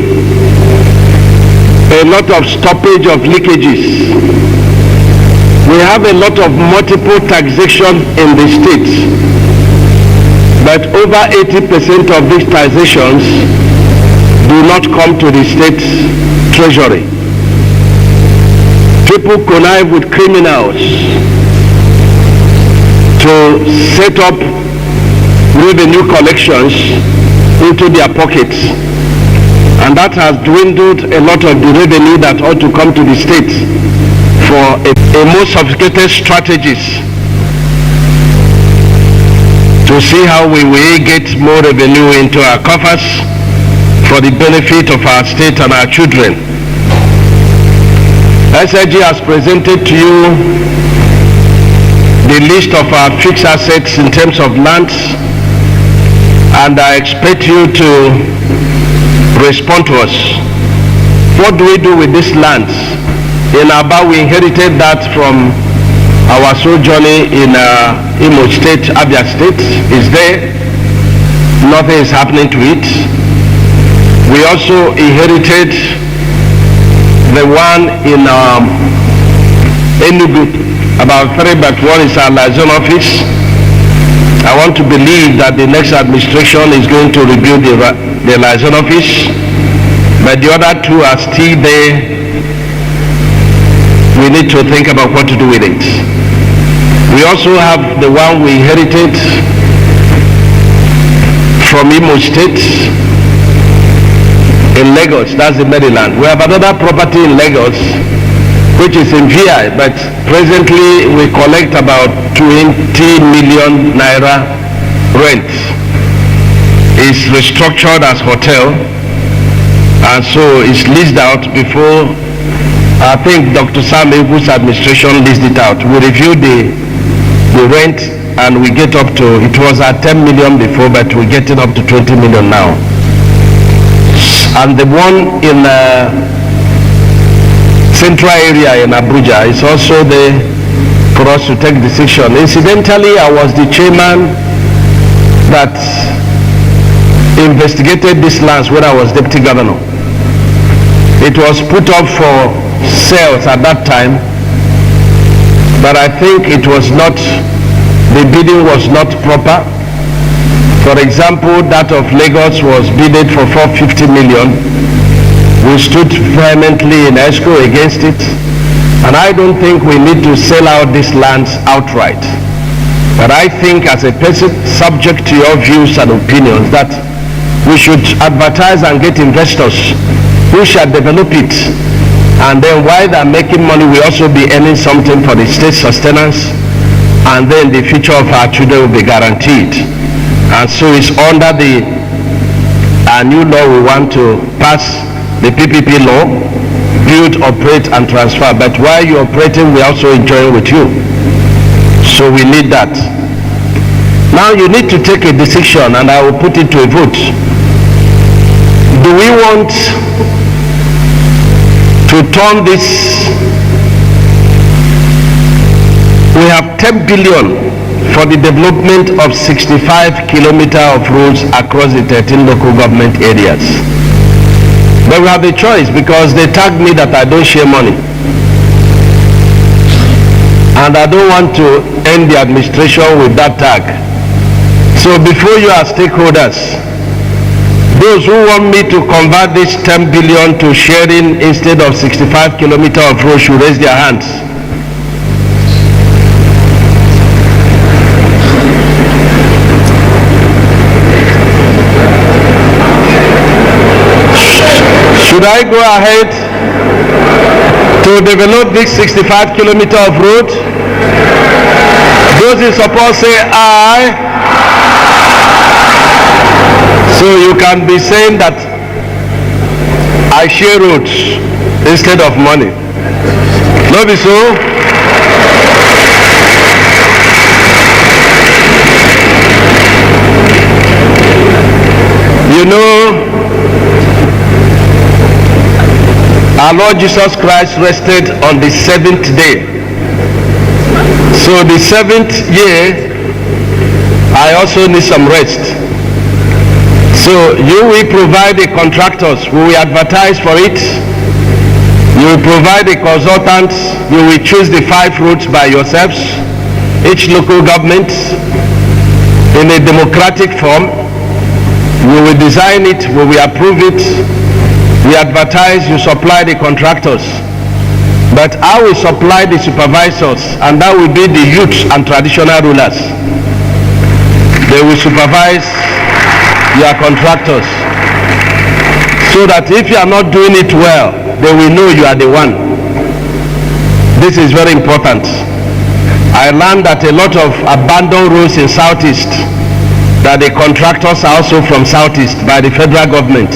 a lot of stoppage of leakages. We have a lot of multiple taxation in the states, but over 80% of these taxations do not come to the state's treasury. People connive with criminals to set up revenue collections into their pockets, and that has dwindled a lot of the revenue that ought to come to the state for a more sophisticated strategies to see how we will get more revenue into our coffers for the benefit of our state and our children. SIG has presented to you the list of our fixed assets in terms of lands, and I expect you to respond to us. What do we do with these lands? In Aba, we inherited that from our sojourner in Imo State, Abia State. Is there? Nothing is happening to it. We also inherited the one in Enugu, about 3, but one is our liaison office. I want to believe that the next administration is going to review the liaison office, but the other 2 are still there. We need to think about what to do with it. We also have the one we inherited from Imo State in Lagos, that's in Maryland. We have another property in Lagos which is in VI, but presently we collect about 20 million naira rent. It's restructured as hotel, and so it's leased out before, I think Dr. Sam Egu's administration leased it out. We reviewed the rent and we get up to, it was at 10 million before, but we're getting up to 20 million now. And the one in central area in Abuja is also there for us to take decision. Incidentally, I was the chairman that investigated these lands when I was deputy governor. It was put up for sales at that time, but I think it was not, the bidding was not proper. For example, that of Lagos was bidded for 450 million. We stood vehemently in escrow against it, and I don't think we need to sell out these lands outright. But I think, as a person subject to your views and opinions, that we should advertise and get investors who shall develop it, and then while they're making money, we also be earning something for the state sustenance, and then the future of our children will be guaranteed. And so it's under the new law we want to pass, the PPP law, build, operate and transfer. But while you're operating, we also enjoy with you. So we need that. Now you need to take a decision, and I will put it to a vote. Do we want to turn this? We have 10 billion for the development of 65 kilometers of roads across the 13 local government areas. But we have a choice, because they tagged me that I don't share money. And I don't want to end the administration with that tag. So before you are stakeholders, those who want me to convert this 10 billion to sharing instead of 65 kilometers of road should raise their hands. Should I go ahead to develop this 65 kilometers of road? Those in support say aye. So you can be saying that I share roads instead of money. No be so? You know, our Lord Jesus Christ rested on the 7th day. So the 7th year, I also need some rest. So you will provide the contractors, we will advertise for it. You will provide the consultants, you will choose the 5 routes by yourselves, each local government in a democratic form. We will design it, we will approve it, we advertise, you supply the contractors. But I will supply the supervisors, and that will be the youths and traditional rulers. They will supervise your contractors, so that if you are not doing it well, they will know you are the one. This is very important. I learned that a lot of abandoned roads in Southeast, that the contractors are also from Southeast by the federal government.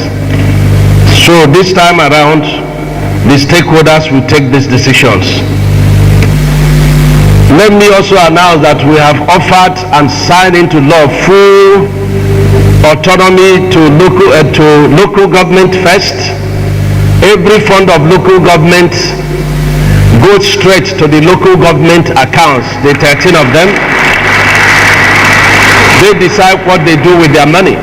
So this time around, the stakeholders will take these decisions. Let me also announce that we have offered and signed into law full autonomy to local government first. Every fund of local government goes straight to the local government accounts, the 13 of them. They decide what they do with their money.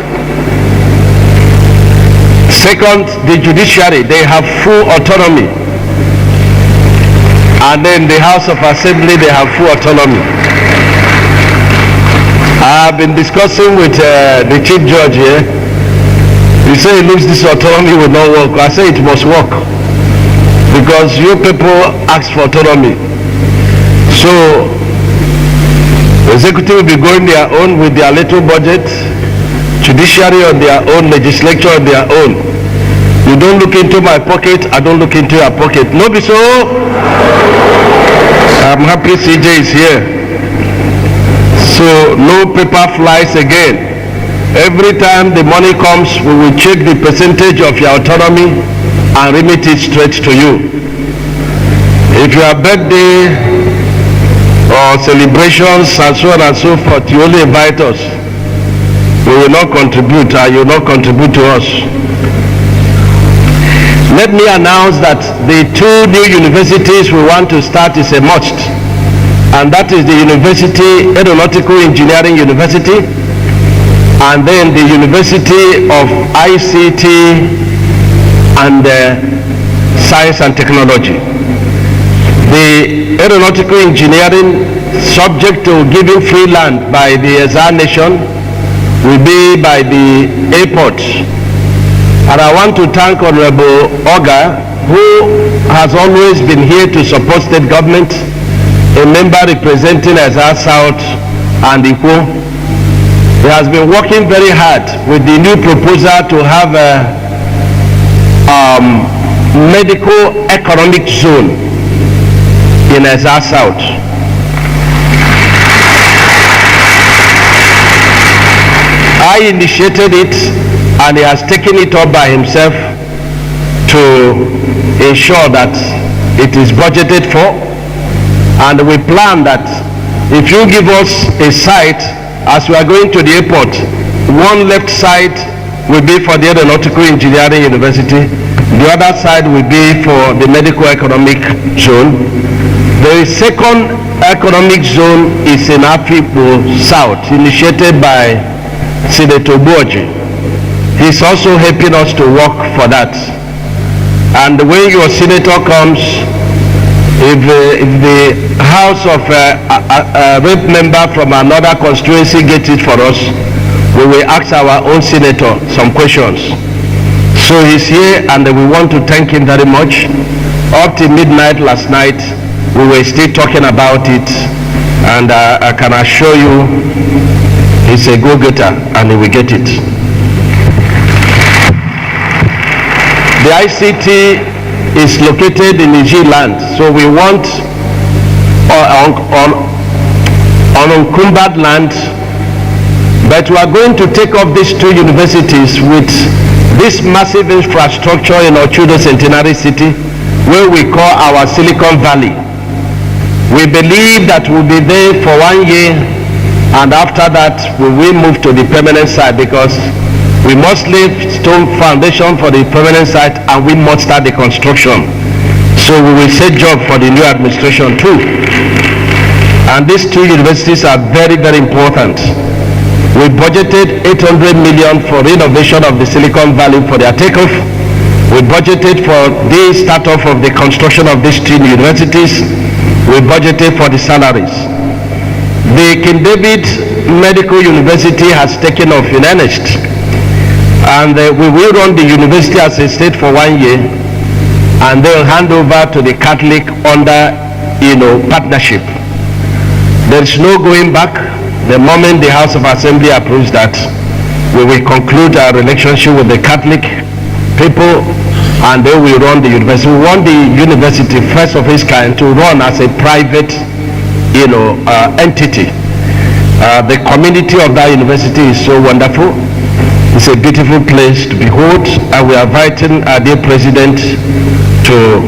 Second, the judiciary, they have full autonomy. And then the House of Assembly, they have full autonomy. I have been discussing with the Chief Judge here. He said he looks this autonomy will not work. I say it must work, because you people ask for autonomy. So executive will be going their own with their little budget, judiciary on their own, legislature on their own. You don't look into my pocket, I don't look into your pocket. No be so. I'm happy CJ is here. So no paper flies again. Every time the money comes, we will check the percentage of your autonomy and remit it straight to you. If your birthday or celebrations and so on and so forth, you only invite us. We will not contribute, and you will not contribute to us. Let me announce that the 2 new universities we want to start is a must, and that is the Aeronautical Engineering University, and then the University of ICT and Science and Technology. The Aeronautical Engineering, subject to giving free land by the Azar Nation, will be by the airport. And I want to thank Honorable Oga, who has always been here to support state government, a member representing Azar South and Ikwo. He has been working very hard with the new proposal to have a medical economic zone in Azar South. I initiated it, and he has taken it up by himself to ensure that it is budgeted for. And we plan that if you give us a site, as we are going to the airport, one left side will be for the Aeronautical Engineering University, the other side will be for the medical economic zone. The second economic zone is in Afipo South, initiated by Senator Boji. He's also helping us to work for that. And when your senator comes, if the House of Rep member from another constituency gets it for us, we will ask our own senator some questions. So he's here, and we want to thank him very much. Up till midnight last night, we were still talking about it, and I can assure you he's a go-getter, and he will get it. The ICT is located in Iji land, so we want on unencumbered land, but we are going to take up these 2 universities with this massive infrastructure in Ochudo Centenary City, where we call our Silicon Valley. We believe that we'll be there for 1 year, and after that we will move to the permanent site, because we must lay stone foundation for the permanent site, and we must start the construction. So we will set job for the new administration too. And these 2 universities are very, very important. We budgeted 800 million for renovation of the Silicon Valley for their takeoff. We budgeted for the start-off of the construction of these 3 universities. We budgeted for the salaries. The King David Medical University has taken off in earnest, and we will run the university as a state for 1 year, and they'll hand over to the Catholic under, partnership. There is no going back. The moment the House of Assembly approves that, we will conclude our relationship with the Catholic people, and they will run the university. We want the university, first of its kind, to run as a private, entity. The community of that university is so wonderful. It's a beautiful place to behold, and we are inviting our dear president to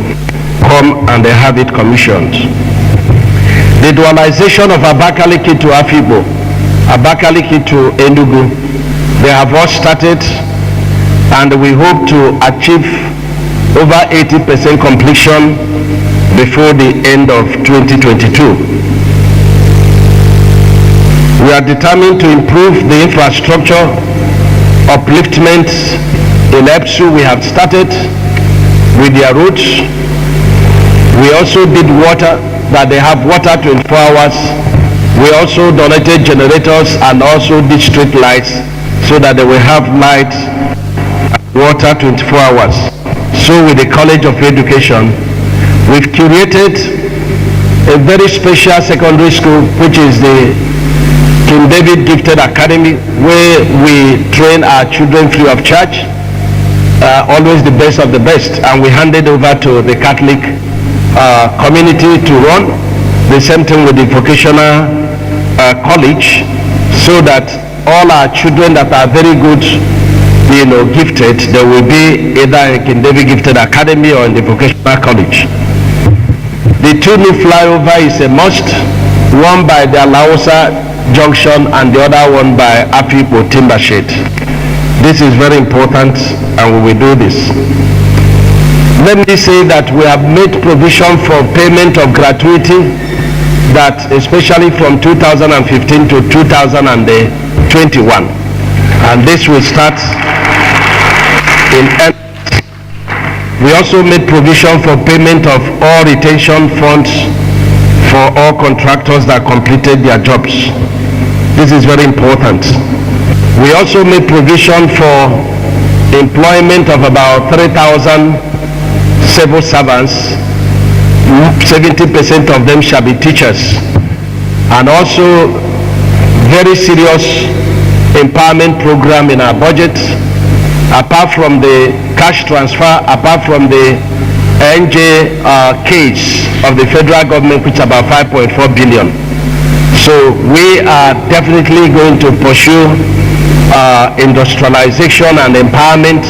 come and have it commissioned. The dualization of Abakaliki to Afibo, Abakaliki to Enugu, they have all started, and we hope to achieve over 80% completion before the end of 2022. We are determined to improve the infrastructure upliftment in EBBC. We have started with their roads. We also did water, that they have water 24 hours. We also donated generators and also did street lights so that they will have light, water 24 hours. So with the College of Education, we've curated a very special secondary school, which is the King David Gifted Academy, where we train our children free of charge, always the best of the best, and we handed over to the Catholic community to run. The same thing with the vocational college, so that all our children that are very good, gifted, they will be either in King David Gifted Academy or in the vocational college. The 2 new flyover is a must, one by the Lausa Junction and the other one by Afipo Timbershed. This is very important, and we will do this. Let me say that we have made provision for payment of gratuity, that especially from 2015 to 2021, and this will start in earnest. We also made provision for payment of all retention funds for all contractors that completed their jobs. This is very important. We also made provision for employment of about 3,000 civil servants. 70% of them shall be teachers, and also very serious empowerment program in our budget. Apart from the cash transfer, apart from the NJ case of the federal government, which is about 5.4 billion. So we are definitely going to pursue industrialization and empowerment,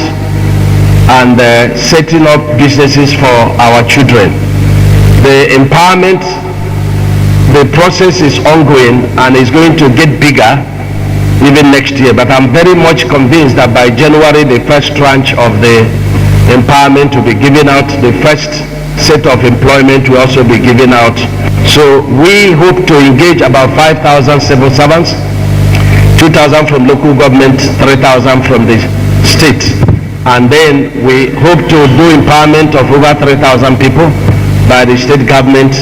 and setting up businesses for our children. The empowerment, the process is ongoing and is going to get bigger even next year, but I'm very much convinced that by January the first tranche of the empowerment will be given out. The first set of employment will also be given out. So we hope to engage about 5,000 civil servants, 2,000 from local government, 3,000 from the state, and then we hope to do empowerment of over 3,000 people by the state government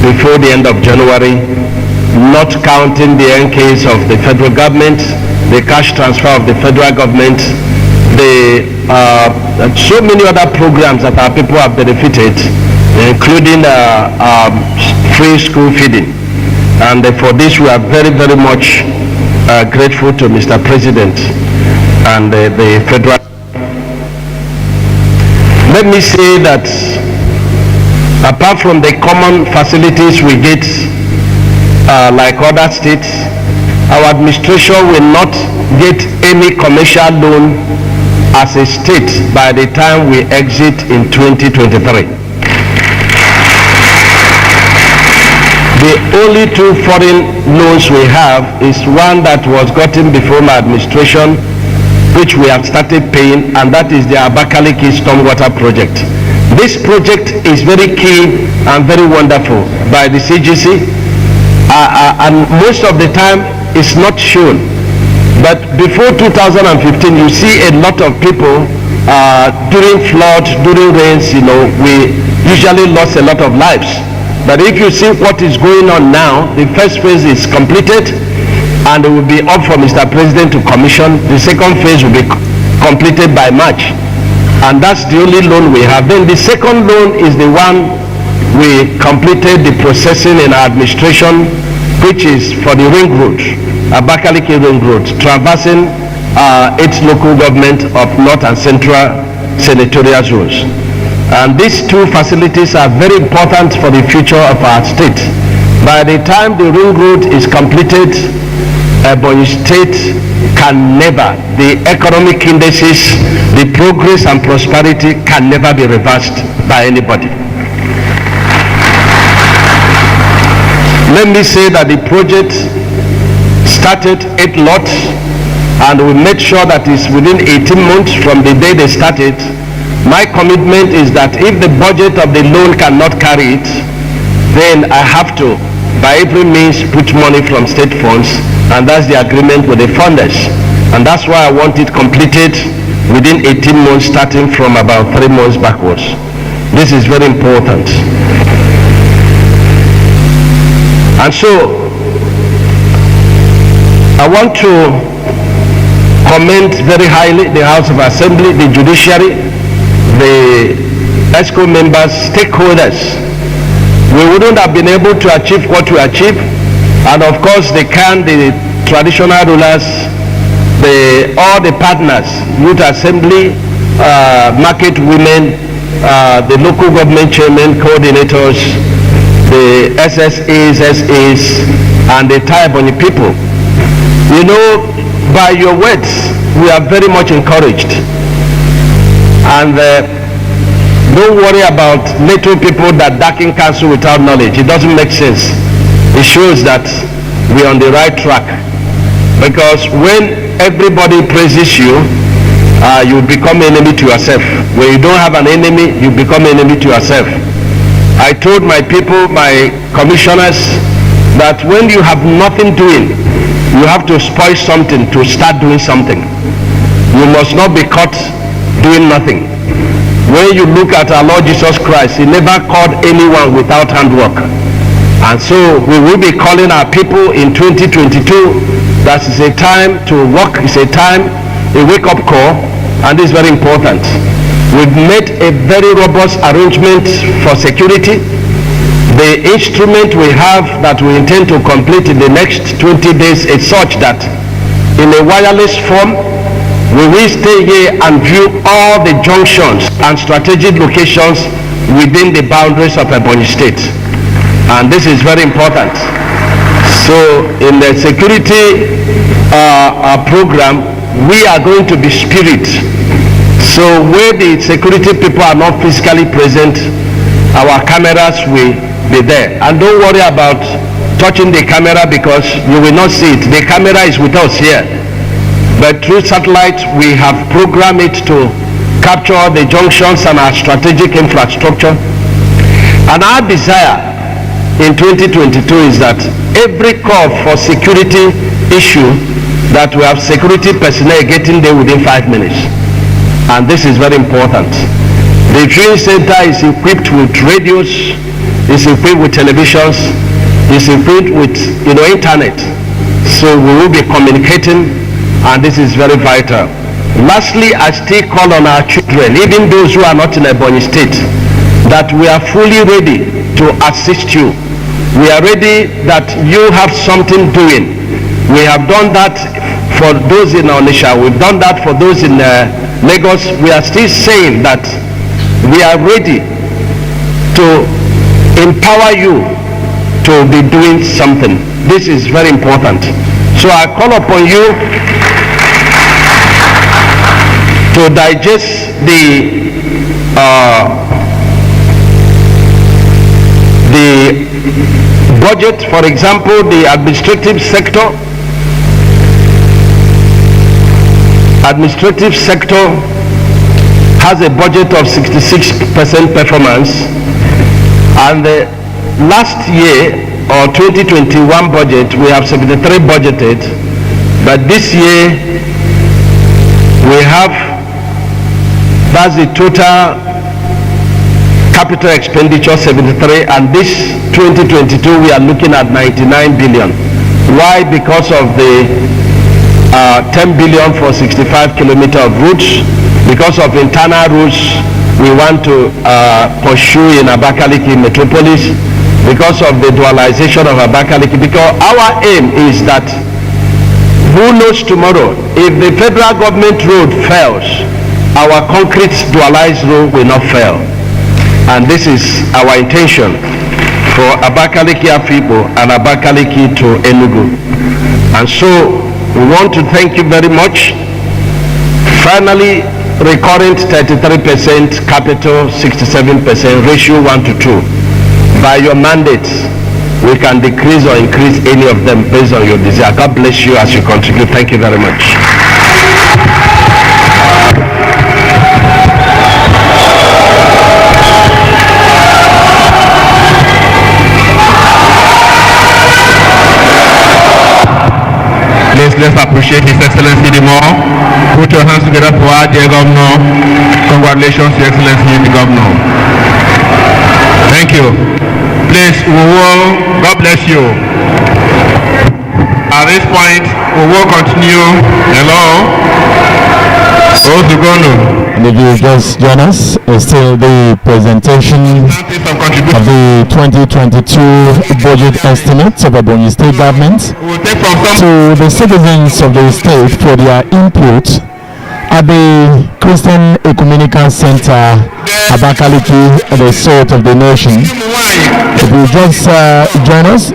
before the end of January, not counting the NKs of the federal government, the cash transfer of the federal government, the so many other programs that our people have benefited, including free school feeding. And for this we are very, very much grateful to Mr. President and the federal. Let me say that apart from the common facilities we get like other states, our administration will not get any commercial loan as a state by the time we exit in 2023. The only 2 foreign loans we have is one that was gotten before my administration, which we have started paying, and that is the Abakaliki Stormwater Project. This project is very key and very wonderful by the CGC, and most of the time it's not shown But before 2015, you see a lot of people during flood, during rains, we usually lost a lot of lives. But if you see what is going on now, the first phase is completed and it will be up for Mr. President to commission. The second phase will be completed by March. And that's the only loan we have. Then the second loan is the one we completed the processing in our administration, which is for the ring road, Abakaliki ring road, traversing 8 local government of North and Central senatorial zones. And these two facilities are very important for the future of our state. By the time the ring road is completed, Ebonyi State can never, the economic indices, the progress and prosperity can never be reversed by anybody. Let me say that the project started 8 lots and we made sure that it's within 18 months from the day they started. My commitment is that if the budget of the loan cannot carry it, then I have to, by every means, put money from state funds, and that's the agreement with the funders. And that's why I want it completed within 18 months, starting from about 3 months backwards. This is very important. And so, I want to commend very highly the House of Assembly, the judiciary, the ESCO members, stakeholders. We wouldn't have been able to achieve what we achieved, and of course the traditional rulers, all the partners, youth assembly, market women, the local government chairmen, coordinators, the SSAs, SAs, and the Ebonyi people. By your words, we are very much encouraged. And don't worry about little people that darken council without knowledge. It doesn't make sense. It shows that we are on the right track. Because when everybody praises you, you become enemy to yourself. When you don't have an enemy, you become enemy to yourself. I told my people, my commissioners, that when you have nothing doing, you have to spoil something to start doing something. You must not be caught doing nothing. When you look at our Lord Jesus Christ, he never called anyone without handwork. And so we will be calling our people in 2022. That is a time to work, it's a time, a wake-up call, and this is very important. We've made a very robust arrangement for security. The instrument we have that we intend to complete in the next 20 days is such that in a wireless form, we will stay here and view all the junctions and strategic locations within the boundaries of Ebonyi State. And this is very important. So in the security program, we are going to be spirit. So where the security people are not physically present, our cameras will be there. And don't worry about touching the camera because you will not see it. The camera is with us here. But through satellite, we have programmed it to capture the junctions and our strategic infrastructure. And our desire in 2022 is that every call for security issue, that we have security personnel getting there within 5 minutes. And this is very important. The viewing center is equipped with radios, is equipped with televisions, is equipped with internet. So we will be communicating, and this is very vital. Lastly, I still call on our children, even those who are not in Ebonyi State, that we are fully ready to assist you. We are ready that you have something doing. We have done that for those in Onitsha. We've done that for those in Lagos. We are still saying that we are ready to empower you to be doing something. This is very important. So I call upon you to digest the budget. For example, the administrative sector has a budget of 66% performance, and the last year or 2021 budget we have 73 budgeted, But this year, we have, that's the total capital expenditure 73, and this 2022 we are looking at 99 billion. Why? Because of the 10 billion for 65 kilometers of routes, because of internal routes we want to pursue in Abakaliki metropolis, because of the dualization of Abakaliki, because our aim is that who knows tomorrow, if the federal government road fails, our concrete dualized road will not fail. And this is our intention for Abakaliki Afipo and Abakaliki to Enugu. And so we want to thank you very much. Finally, recurrent 33%, capital 67%, ratio 1:2. By your mandate, we can decrease or increase any of them based on your desire. God bless you as you contribute. Thank you very much. Let's appreciate His Excellency the more. Put your hands together for our dear Governor. Congratulations, Your Excellency the Governor. Thank you. Please, we will, God bless you. At this point, we will continue. Hello? And if you just join us, it's still the presentation of the 2022 budget estimates of Ebonyi State Government to the citizens of the state for their input at the Christian Ecumenical Center, Abakaliki, the south of the nation. If you just join us,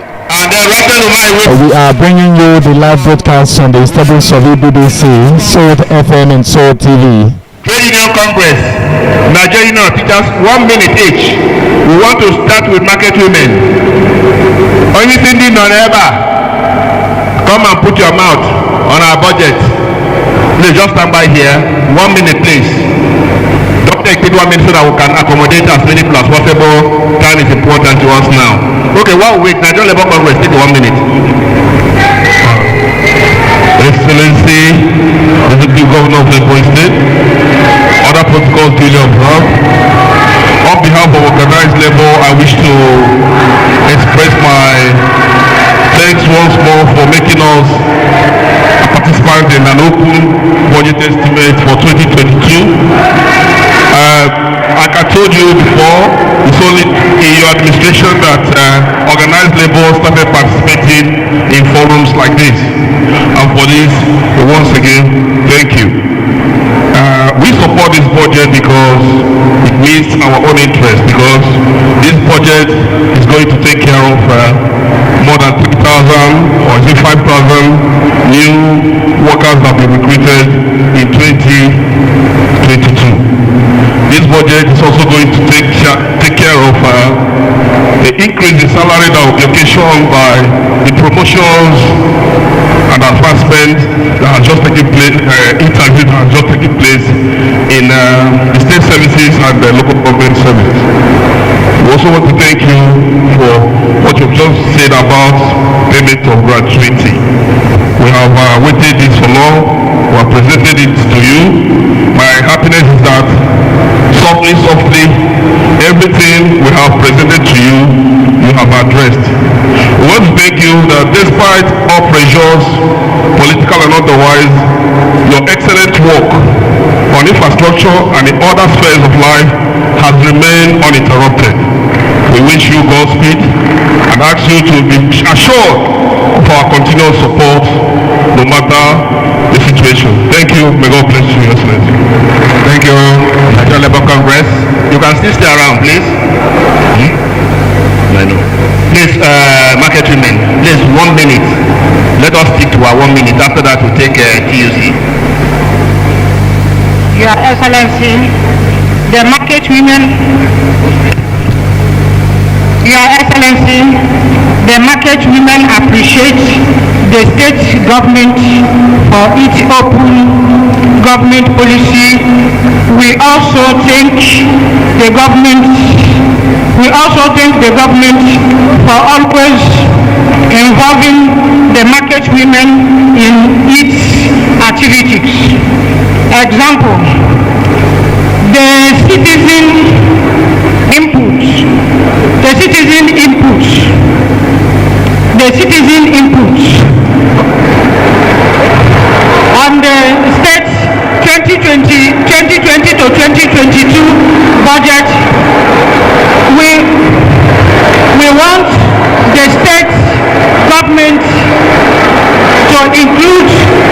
we are bringing you the live broadcast on the stations of EBBC, South FM and South TV. Trade Union Congress, Nigerian teachers, 1 minute each. We want to start with market women. Anything did not ever come and put your mouth on our budget. Please just stand by here. 1 minute, please. Don't take it 1 minute so that we can accommodate as many people as possible. Time is important to us now. Okay, while we wait, Nigerian Labour Congress, take 1 minute. Excellency, Executive Governor of the Ebonyi State, other protocols duly observed. On behalf of organized labor, I wish to express my thanks once more for making us a participant in an open budget estimate for 2022. Like I told you before, it's only in your administration that organized labor started participating in forums like this. And for this, once again, thank you. We support this budget because it meets our own interest, because this budget is going to take care of more than 3,000 or 5,000 new workers that will be recruited in 2022. This budget is also going to take care of the increase in salary that will be occasioned by the promotions and advancement that has just taken place, interviews that has just taken place in the state services and the local government services. We also want to thank you for what you've just said about payment of gratuity. We have waited this for long. We have presented it to you. My happiness is that softly, everything we have presented to you, you have addressed. We want to thank you that despite all pressures, political and otherwise, your excellent work on infrastructure and in other spheres of life has remained uninterrupted. We wish you Godspeed and ask you to be assured of our continuous support no matter the situation. Thank you. May God bless you, Your Excellency. Thank you, Nigerian Labour Congress. You can still stay around, please. Please, market women, please, 1 minute. Let us stick to our 1 minute. After that, we'll take TUC. Your Excellency, the market women. Your Excellency, the market women appreciate the state government for its open government policy. We also thank the government for always involving the market women in its activities. Example, the citizen inputs on the state's 2020 to 2022 budget. We want the state government to include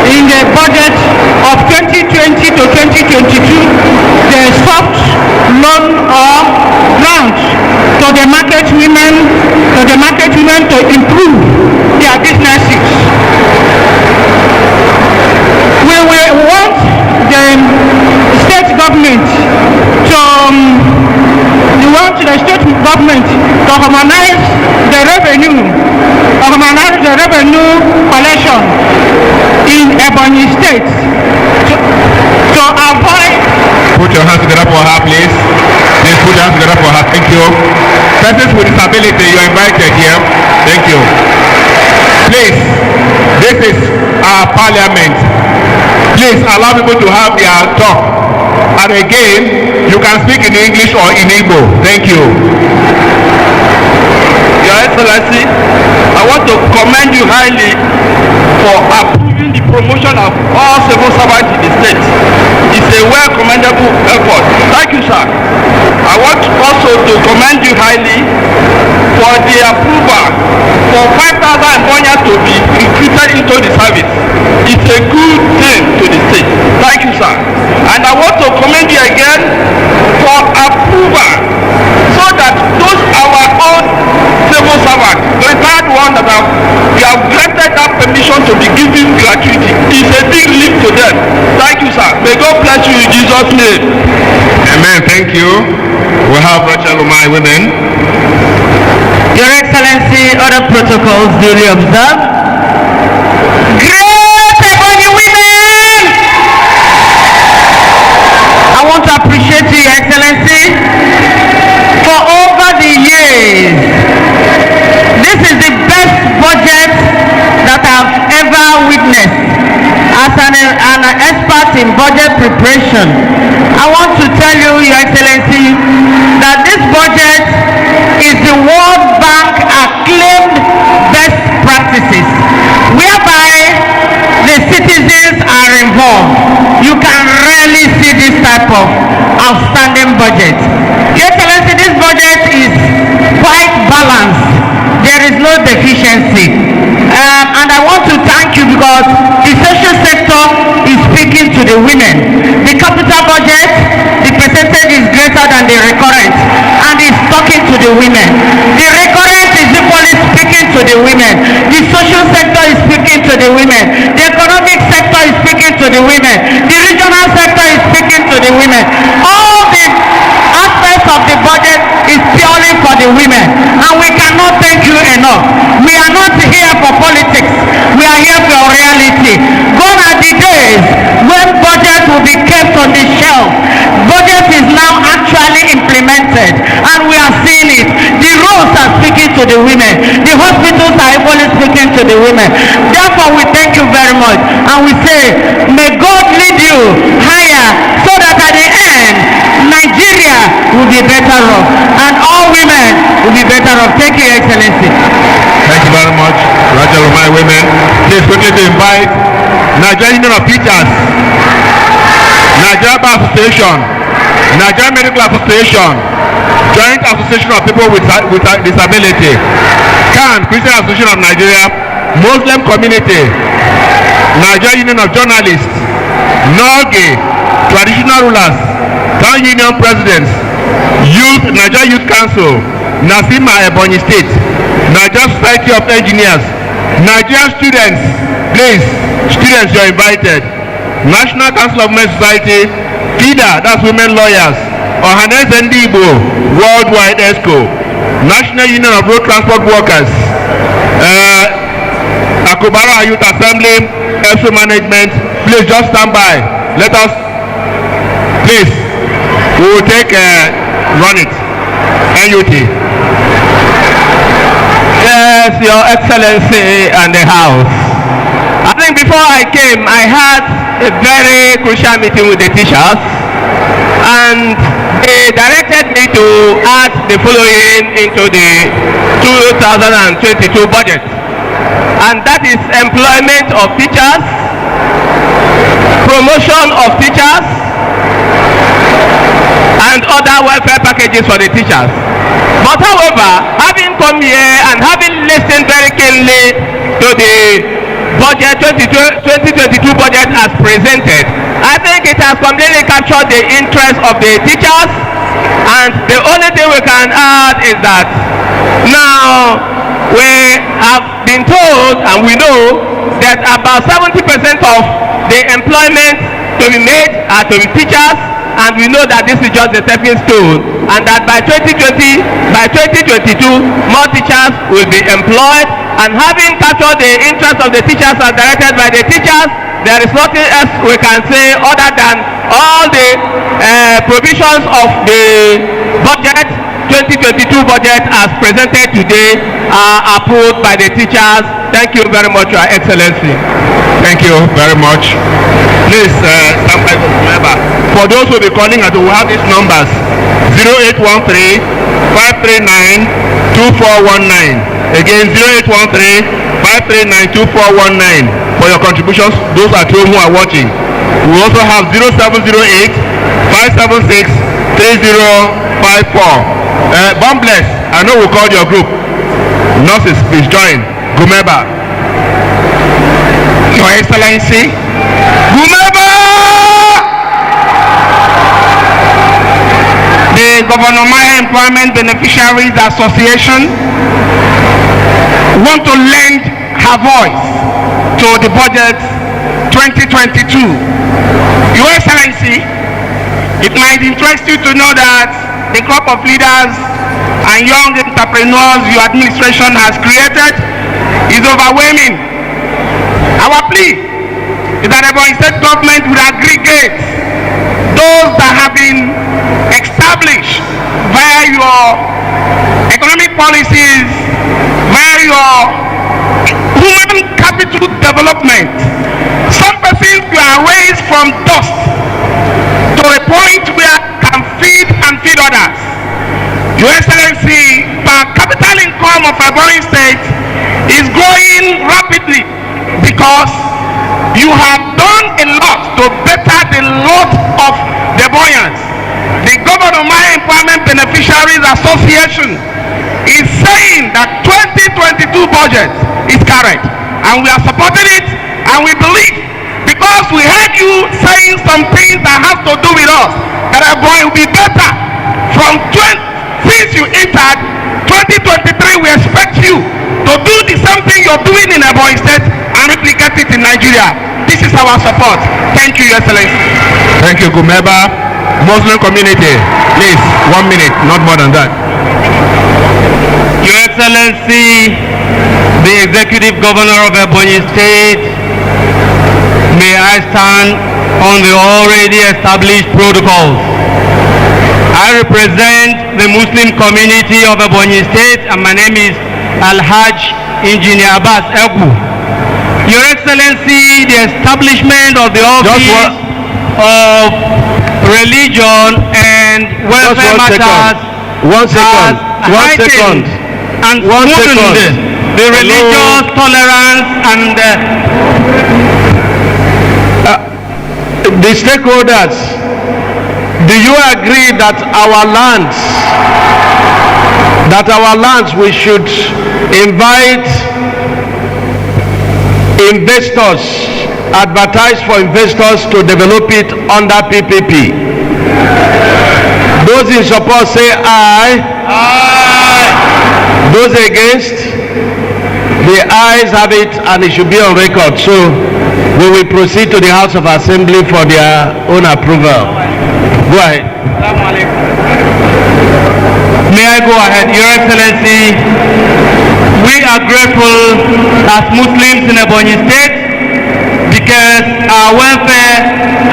in the budget of 2020 to 2022 the soft loan or grant to the market women to improve their businesses. We want the state government to harmonize the revenue collection in Ebonyi State to avoid. Put your hands together for her, please. Please put your hands together for her. Thank you. Persons with disability, you are invited here. Thank you. Please, this is our parliament. Please allow people to have their talk. And again, you can speak in English or in Igbo. Thank you. Your Excellency, I want to commend you highly for approving the promotion of all civil servants in the state. It's a well commendable effort. Thank you, sir. I want also to commend you highly for the approval for 5,000 Ebonya to be recruited into the service. It's a good thing to the state. Thank you, sir. And I want to commend you again for approval so that those our own civil servants, the retired one that we have granted that permission to be given gratuity. It's a big leap to them. Thank you, sir. May God bless you in Jesus' name. Amen. Thank you. We have Rachel Umai women. Your Excellency, other protocols duly observed. Great Ebonyi women! I want to appreciate you, Your Excellency, for over the years. This is the best budget that I've ever witnessed. As an expert in budget preparation, I want to tell you, Your Excellency, that this budget is the World Bank acclaimed best practices, whereby the citizens are involved. You can rarely see this type of outstanding budget. Your Excellency, this budget is quite balanced. There is no deficiency. And I want to thank you because the social sector is speaking to the women. The capital budget, the percentage is greater than the recurrent and is talking to the women. The recurrent is equally speaking to the women. The social sector is speaking to the women. The economic sector is speaking to the women. The regional sector is speaking to the women. All the aspects of the budget is purely for the women, and we cannot thank you enough. We are not here for politics. We are here for reality. Gone are the days when budget will be kept on the shelf. Budget is now actually implemented, and we are seeing it. The roads are speaking to the women. The hospitals are equally speaking to the women. Therefore, we thank you very much, and we say, may God lead you higher, so that at the end, Nigeria will be better off, and all women will be better off. Thank you, Your Excellency. Thank you very much, Rachel Umai women. Please quickly to invite Nigerian Union of Teachers, Nigeria Bar Association, Nigeria Medical Association, Joint Association of People with Disability, CAN, Christian Association of Nigeria, Muslim Community, Nigeria Union of Journalists, NOGE, Traditional Rulers, Town Union Presidents, Youth, Nigeria Youth Council, Nasima Ebonyi State, Nigeria Society of Engineers, Nigerian students, please, students, you are invited. National Council of Women Society, FIDA, that's Women Lawyers, Ohanes Ndibo, Worldwide ESCO, National Union of Road Transport Workers, Akubara Youth Assembly, ESO Management, please just stand by. Let us, please, we will take, run it, NUT. bless Your Excellency and the House. I think before I came, I had a very crucial meeting with the teachers, and they directed me to add the following into the 2022 budget, and that is employment of teachers, promotion of teachers, and other welfare packages for the teachers. But however, having come here and having listened very keenly to the budget 2022 budget as presented, I think it has completely captured the interest of the teachers, and the only thing we can add is that now we have been told and we know that about 70% of the employment to be made are to be teachers, and we know that this is just a stepping stone, and that by 2022 more teachers will be employed. And having captured the interest of the teachers as directed by the teachers, there is nothing else we can say other than all the provisions of the budget 2022 budget as presented today are approved by the teachers. Thank you very much, Your Excellency. Thank you very much. Please stand by to remember. For those who will be calling and who have these numbers, 0813-539-2419. Again, 0813-539-2419 for your contributions. Those at home who are watching. We also have 0708-576-3054. Bomb bless. I know we called your group. Nurses, please join. Gumeba. Your Excellency. Gumeba! The Governor Maya Employment Beneficiaries Association want to lend her voice to the budget 2022. Your Excellency, it might interest you to know that the crop of leaders and young entrepreneurs your administration has created is overwhelming. Our plea is that the Ebonyi State government will aggregate those that have been established via your economic policies, via your human capital development. Some persons were raised from dust to a point where can feed and feed others. Your Excellency, per capital income of Ebonyi State is growing rapidly because you have done a lot to better the lot of the Ebonians. The Governor Maya Employment Beneficiaries Association is saying that 2022 budget is correct, and we are supporting it, and we believe, because we heard you saying some things that have to do with us, that Ebonyi will be better from since you entered 2023. We expect you to do the same thing you're doing in Ebonyi State and replicate it in Nigeria. This is our support. Thank you, Your Excellency. Thank you, Gumeba. Muslim community, please, 1 minute, not more than that. Your Excellency, the Executive Governor of Ebonyi State, may I stand on the already established protocols. I represent the Muslim community of Ebonyi State, and my name is Alhaj Engineer Abbas Egu. Your Excellency, the establishment of the office of religion and welfare matters has heightened and smoothened the religious tolerance and the stakeholders, do you agree that our lands we should invite investors, advertise for investors to develop it under PPP? Those in support say aye. Aye. Those against? The ayes have it, and it should be on record. So we will proceed to the House of Assembly for their own approval. Go ahead. May I go ahead? Your Excellency, we are grateful as Muslims in Ebonyi State because our welfare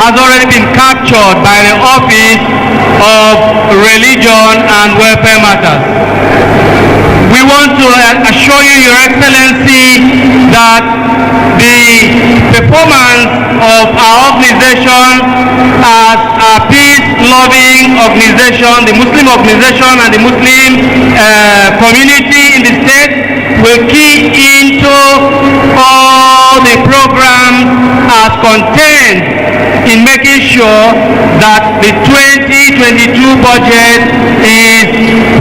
has already been captured by the Office of Religion and Welfare Matters. We want to assure you, Your Excellency, that the performance of our organization as a peace-loving organization, the Muslim organization and the Muslim community in the state will key into all the programs as contained in making sure that the 2022 budget is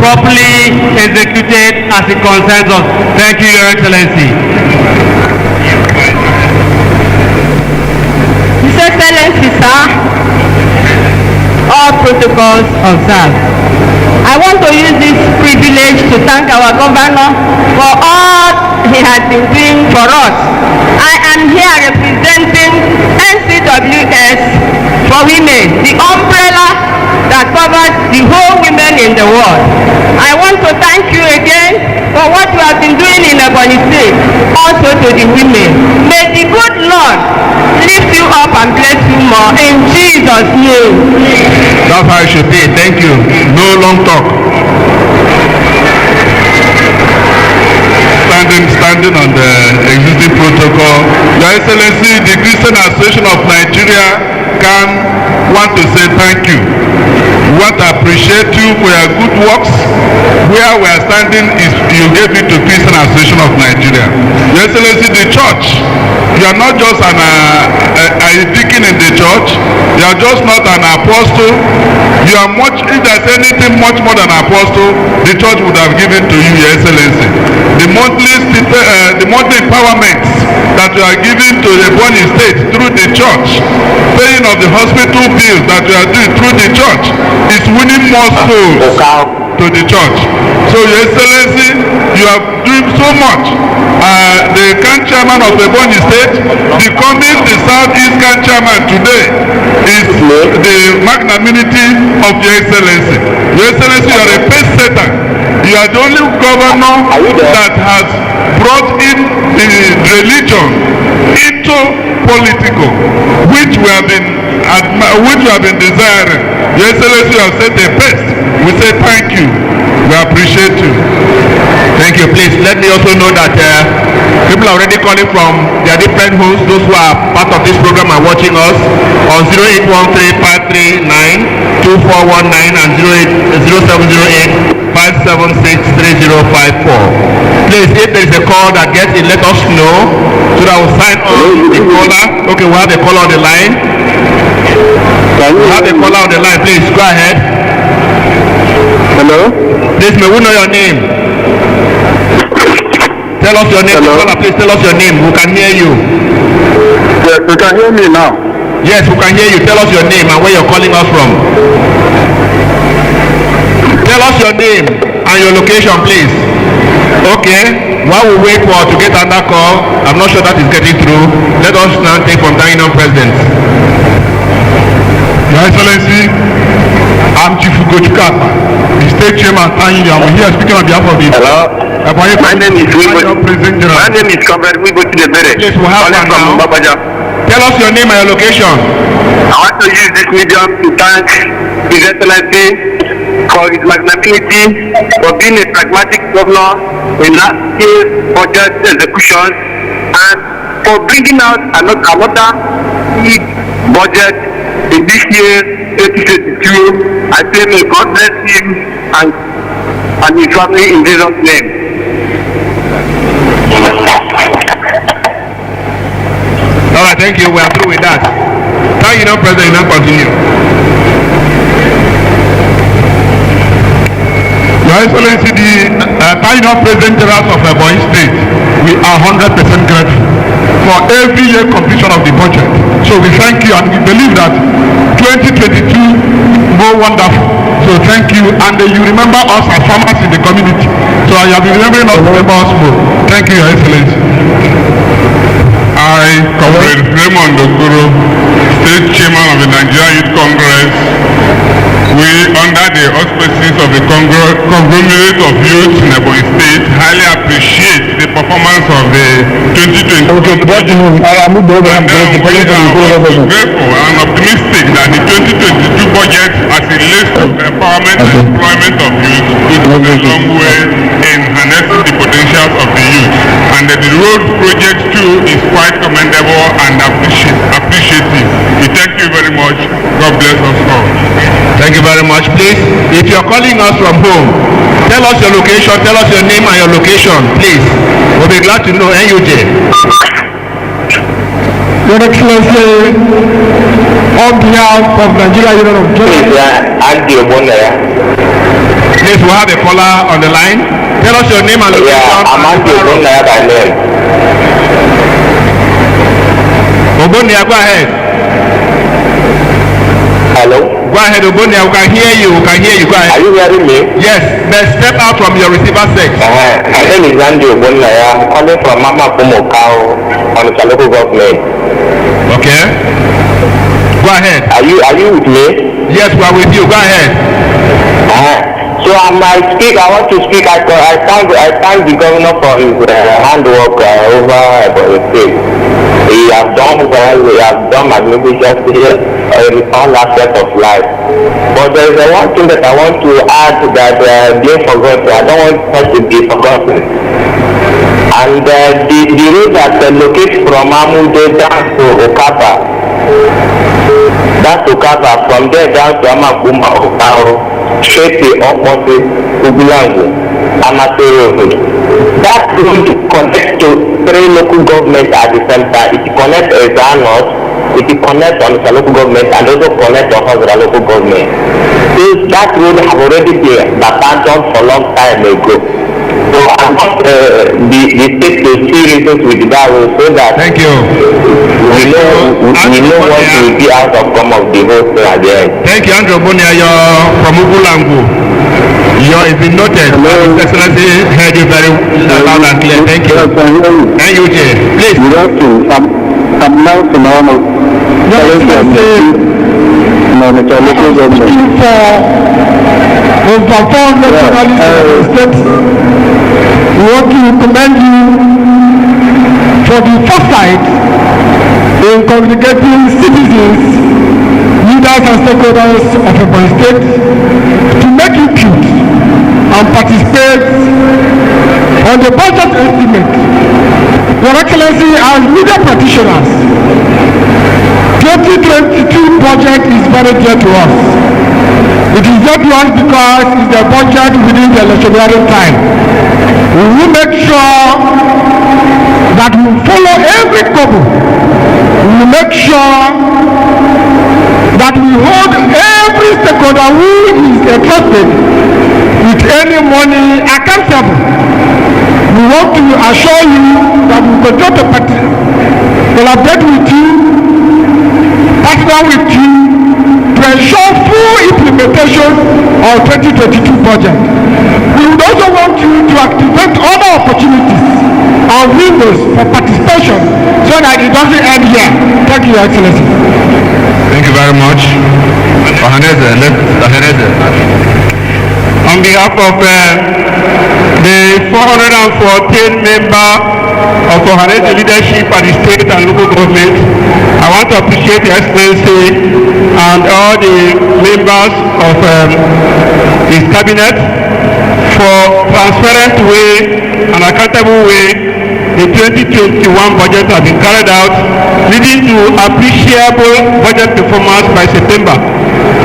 properly executed as a consensus. Thank you, Your Excellency. His Excellency, sir, all protocols observed. I want to use this privilege to thank our governor for all he has been doing for us. I am here representing NCWS for Women, the umbrella that covers the whole women in the world. I want to thank you again for what you have been doing in Ebonyi State, also to the women. May the good Lord lift you up and bless you more in Jesus' name. That's how it should be. Thank you. No long talk. Standing on the existing protocol. Your Excellency, the Christian Association of Nigeria want to say thank you. We want to appreciate you for your good works. Where we are standing is you gave it to Christian Association of Nigeria. Your Excellency, the church, you are not just a deacon in the church. You are just not an apostle. You are much, if there's anything much more than apostle, the church would have given to you, Your Excellency. The monthly empowerment that you are giving to the Ebonyi State through the church, paying of the hospital bills that you are doing through the church, is winning more souls to the church. So, Your Excellency, you are doing so much. The Can Chairman of Ebonyi State, becoming the Southeast Can Chairman today, is the magnanimity of Your Excellency. Your Excellency, you are a pace setter. You are the only governor that has brought in the religion into political, which we have been desiring. Your Excellency, you have set a pace. We say thank you. We appreciate you. Thank you. Please let me also know that people are already calling from their different homes. Those who are part of this program are watching us on 0813-539-2419 and 0708-576-3054. Please, if there is a call that gets in, let us know so that we'll sign on the caller. Okay, we have a caller on the line. We have a caller on the line. Please go ahead. Hello? Please, may we know your name? Tell us your name. Hello? Please tell us your name. We can hear you. Yes, you can hear me now. Yes, we can hear you. Tell us your name and where you're calling us from. Tell us your name and your location, please. Okay. While we wait for to get another call, I'm not sure that is getting through. Let us now take from the Union President. Your Excellency, I'm Chief Ugochukwu, the State Chairman. I'm here speaking on behalf of the. Hello. My name is Comrade Wigo Chidebere. Yes, we have one now. Tell us your name and your location. I want to use this medium to thank His Excellency for his magnanimity, for being a pragmatic governor in last year's budget execution, and for bringing out another big budget in this year 2022. I say may God bless him and his family in Jesus' name. All right, thank you. We are through with that. Thank you, no President. Now continue. Your Excellency, the President General of Ebonyi State, we are 100% grateful for every year completion of the budget. So we thank you and we believe that 2022 more wonderful. So thank you, and you remember us as farmers in the community. So I have been remembering us to remember us more. Thank you, Your Excellency. I, Comrade Raymond Okoro, State Chairman of the Nigerian Youth Congress, we, under the auspices of the conglomerate of youth in Ebonyi State, highly appreciate the performance of the 2022 budget. And we are also grateful and optimistic that the 2022 budget, as it relates to empowerment and employment of youth, will go a long way in harnessing the potential and the road project too is quite commendable and appreciative. We thank you very much. God bless us all. Thank you very much. Please, if you're calling us from home, tell us your location, tell us your name and your location, please. We'll be glad to know. NUJ. Your Excellency, on behalf of Nigeria Union of Justice, Please, we'll have a caller on the line. Tell us your name and location. Yeah, I'm Andy Ogbonnaya by name. Ogbonnaya, go ahead. Hello? Go ahead, Ogbonnaya. We can hear you. We can hear you. Go ahead. Are you hearing me? Yes, but step out from your receiver set. My name is Andy Ogbonnaya. I'm calling from Mama Kumokao on the local government. Okay. Go ahead. Are you with me? Yes, we are with you. Go ahead. So I want to speak. I thank the governor for his handwork over the state. He has done well. He has done magnificently in all aspects of life. But there is one thing that I want to add that being forgotten. I don't want that to be forgotten. And the road that locates from Amude down to Okaba. That's Okaba. From there down to Amakuma Okao. Straight to opposite Ubulangu, Amatero Road. That road connects to 3 local governments at the same time. It connects Ezra North, it connects on the local government, and also connects to the local government. So that road have already been abandoned for a long time ago. So I want the state to see reasons with that road so that thank you. We know what will be out of come of the whole thing at the end. Thank you, Andrew Ogbonnaya. You're from Ubulangu. It's been noted. His Excellency heard you very loud and clear. Thank you. NUJ, please. I'm now to normal. Over 400 journalists in the state. We want to commend you for the foresight in communicating citizens, leaders and stakeholders of a state to make input and participate on the budget estimate. Your Excellency, as media practitioners, 2022 budget is very dear to us. It is dear to us because it's the budget within the electionary time. We will make sure that we follow every couple. We will make sure that we hold every stakeholder who is entrusted with any money accountable. We want to assure you that we continue to collaborate with you, partner with you, to ensure full implementation of 2022 budget. We would also want you to activate other opportunities and windows for participation so that it doesn't end here. Thank you, Your Excellency. Thank you very much. On behalf of the 414 member of Ohanese leadership at the state and local government, I want to appreciate the Excellency and all the members of his cabinet for transparent way and accountable way the 2021 budget has been carried out, leading to appreciable budget performance by September.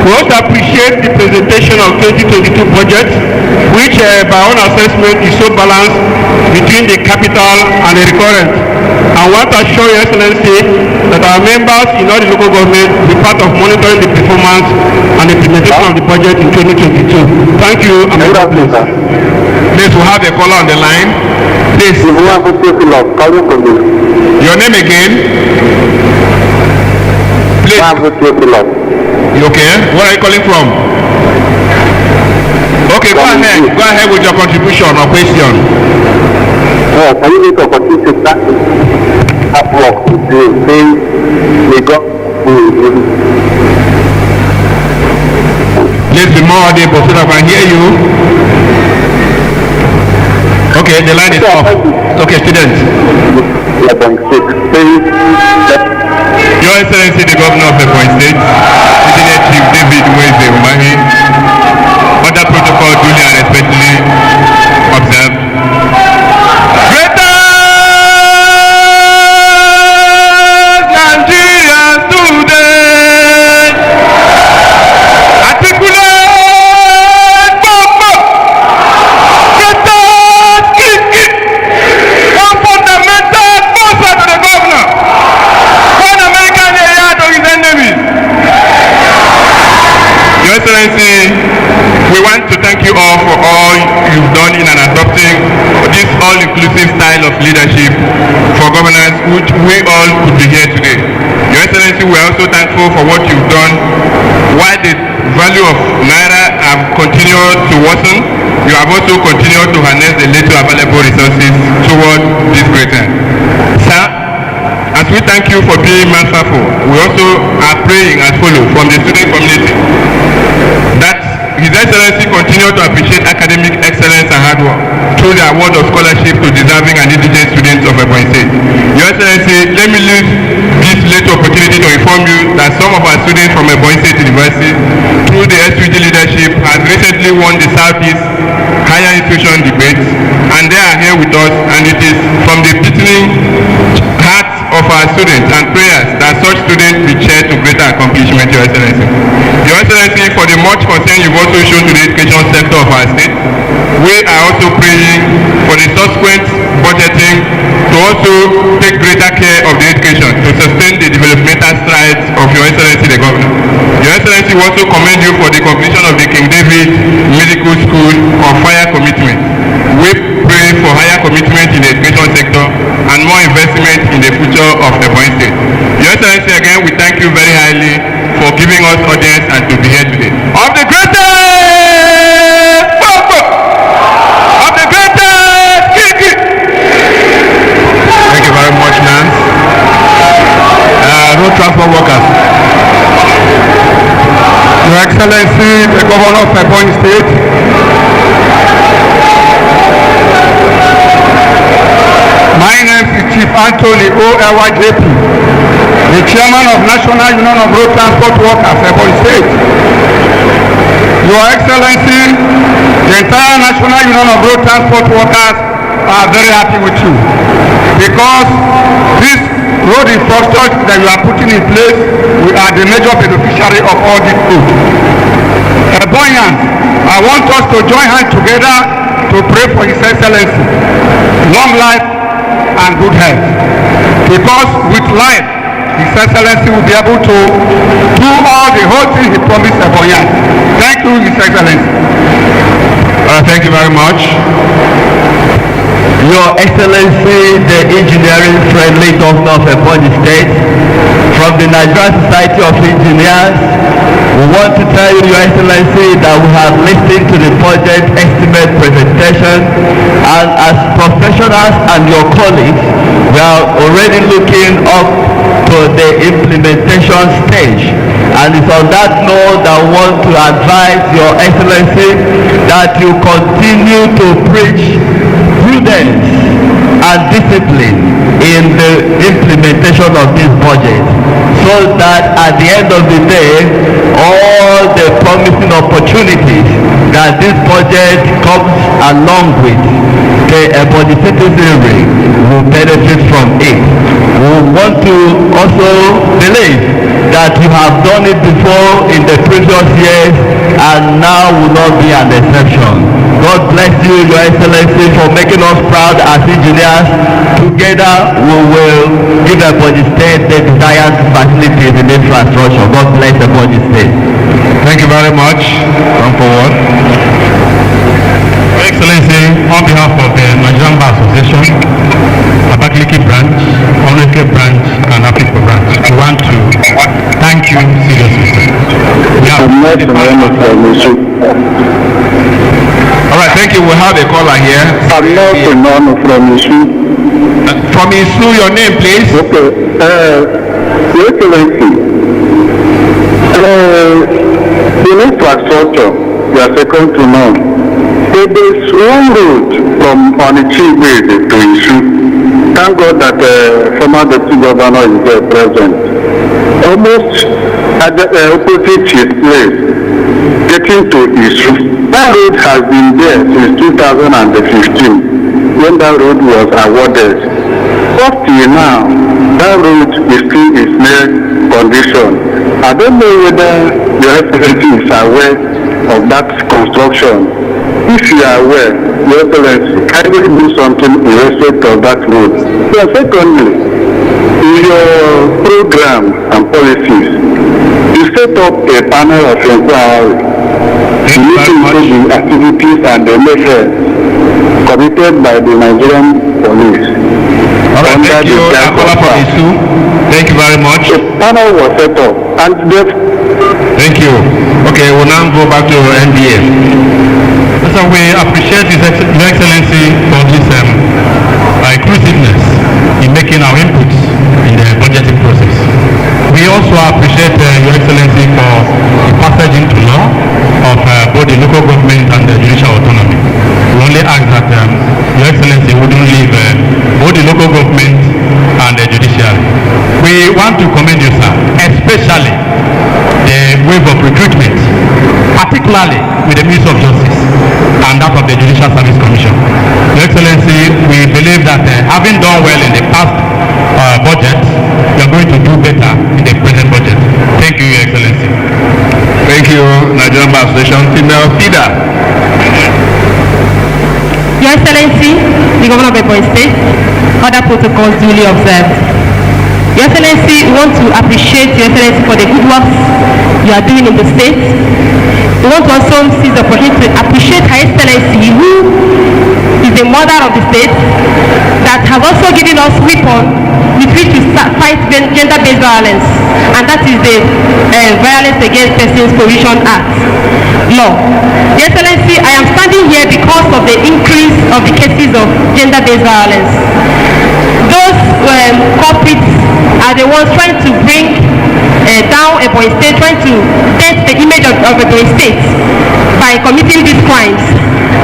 We also appreciate the presentation of 2022 budget, which by our assessment is so balanced between the capital and the recurrent. I want to assure Your Excellency that our members in all the local government will be part of monitoring the performance and the implementation of the budget in 2022. Thank you and God bless. Please, we have a caller on the line. Please. Your name again? Please. You okay? Where are you calling from? Okay, go ahead. Go ahead with your contribution or question. Can you make a opportunity to start that work with the same we got? Please be more audible so that I can hear you. Okay, the line is off. Okay, students. Your Excellency, the Governor of the State, Engineer Chief David Mweze Umahi, under protocol duly and respectfully observed. Greater supporting this all-inclusive style of leadership for governance, which we all could be here today. Your Excellency, we are also thankful for what you've done. While the value of Naira have continued to worsen, you have also continued to harness the little available resources toward this greater. Sir, as we thank you for being merciful, we also are praying as follows from the student community that His Excellency continue to appreciate academic excellence and hard work through the award of scholarship to deserving and indigent students of Ebonyi State. Your Excellency, let me use this late opportunity to inform you that some of our students from Ebonyi State University, through the SPG leadership, has recently won the Southeast Higher Institution Debate, and they are here with us, and it is from the beating hearts of our students and prayers that such students will share to greater accomplishment, Your Excellency. Your Excellency, for the much concern you've also shown to the education sector of our state, we are also praying for the subsequent budgeting to also take greater care of the education to sustain the developmental strides of Your Excellency the Governor. Your Excellency, we also commend you for the completion of the King David Medical School of higher commitment. We pray for higher commitment in the education sector and more investment in the future of Ebonyi State. Your Excellency, again, we thank you very highly for giving us audience and to be here today. Of the greatest Kiki. Thank you very much, Nance. Road transport workers. Your Excellency, the Governor of Ebonyi State, my name is Chief Anthony O.L.Y.J.P., the Chairman of National Union of Road Transport Workers, Ebonyi State. Your Excellency, the entire National Union of Road Transport Workers are very happy with you because this road infrastructure that you are putting in place, we are the major beneficiary of all this road. Ebonyans, I want us to join hands together to pray for His Excellency, long life and good health, because with life, His Excellency will be able to do all the whole thing He promised Ebonyans. Thank you, His Excellency. Thank you very much. Your Excellency, the engineering-friendly Governor of Ebonyi State, from the Nigerian Society of Engineers, we want to tell you, Your Excellency, that we have listened to the budget estimate presentation, and as professionals and your colleagues, we are already looking up to the implementation stage. And it's on that note that I want to advise Your Excellency that you continue to preach prudence and discipline in the implementation of this budget, so that at the end of the day, all the promising opportunities that this budget comes along with, the Ebonyi citizenry will benefit from it. We want to also believe that you have done it before in the previous years and now will not be an exception. God bless you, Your Excellency, for making us proud as engineers. Together we will give Ebonyi State the desired facilities in infrastructure. God bless Ebonyi State. Thank you very much. Come forward. Your Excellency, on behalf of the Nigerian Bar Association, Abakaliki branch, Oneke branch, and Afikpo branch, we want to thank you seriously. All right, thank you. We have a caller here. I'm not from Isu. From Isu, your name, please. Okay. Your Excellency, the infrastructure, you are second to none. There is one road from Onichigwe to Isu. Thank God that former deputy governor is there present. Almost at the opposite his place, getting to Isu. That road has been there since 2015 when that road was awarded. Up till now, that road is still in snail condition. I don't know whether your Excellency is aware of that construction. If you are aware, Your Excellency, kindly do something in respect of that road. So secondly, in your program and policies, you set up a panel of inquiry Thank you very much. The activities and the measures committed by the Nigerian police. All right, thank you. Thank you very much. A panel was set up and thank you. Okay, we'll now go back to NDA. So we appreciate His Excellency for this inclusiveness in making our inputs in the budgeting process. We also appreciate Your Excellency for the passage into law of both the local government and the judicial autonomy. We only ask that Your Excellency wouldn't leave both the local government and the judiciary. We want to commend you, sir, especially the wave of recruitment, particularly with the Ministry of Justice and that of the Judicial Service Commission. Your Excellency, we believe that having done well in the past budget, you are going to do better in the present budget. Thank you, Your Excellency. Thank you, Nigerian Bar Association. Female Fida. Your Excellency, the Governor of Ebonyi State, other protocols duly observed. Your Excellency, we want to appreciate Your Excellency for the good works you are doing in the state. We want to also seize the opportunity to appreciate Her Excellency, who is the mother of the state, that has also given us weapons with which to fight gender-based violence, and that is the Violence Against Persons Prohibition Act law. Your Excellency, I am standing here because of the increase of the cases of gender-based violence. Those culprits are the ones trying to bring down Ebonyi State, trying to dent the image of Ebonyi State by committing these crimes.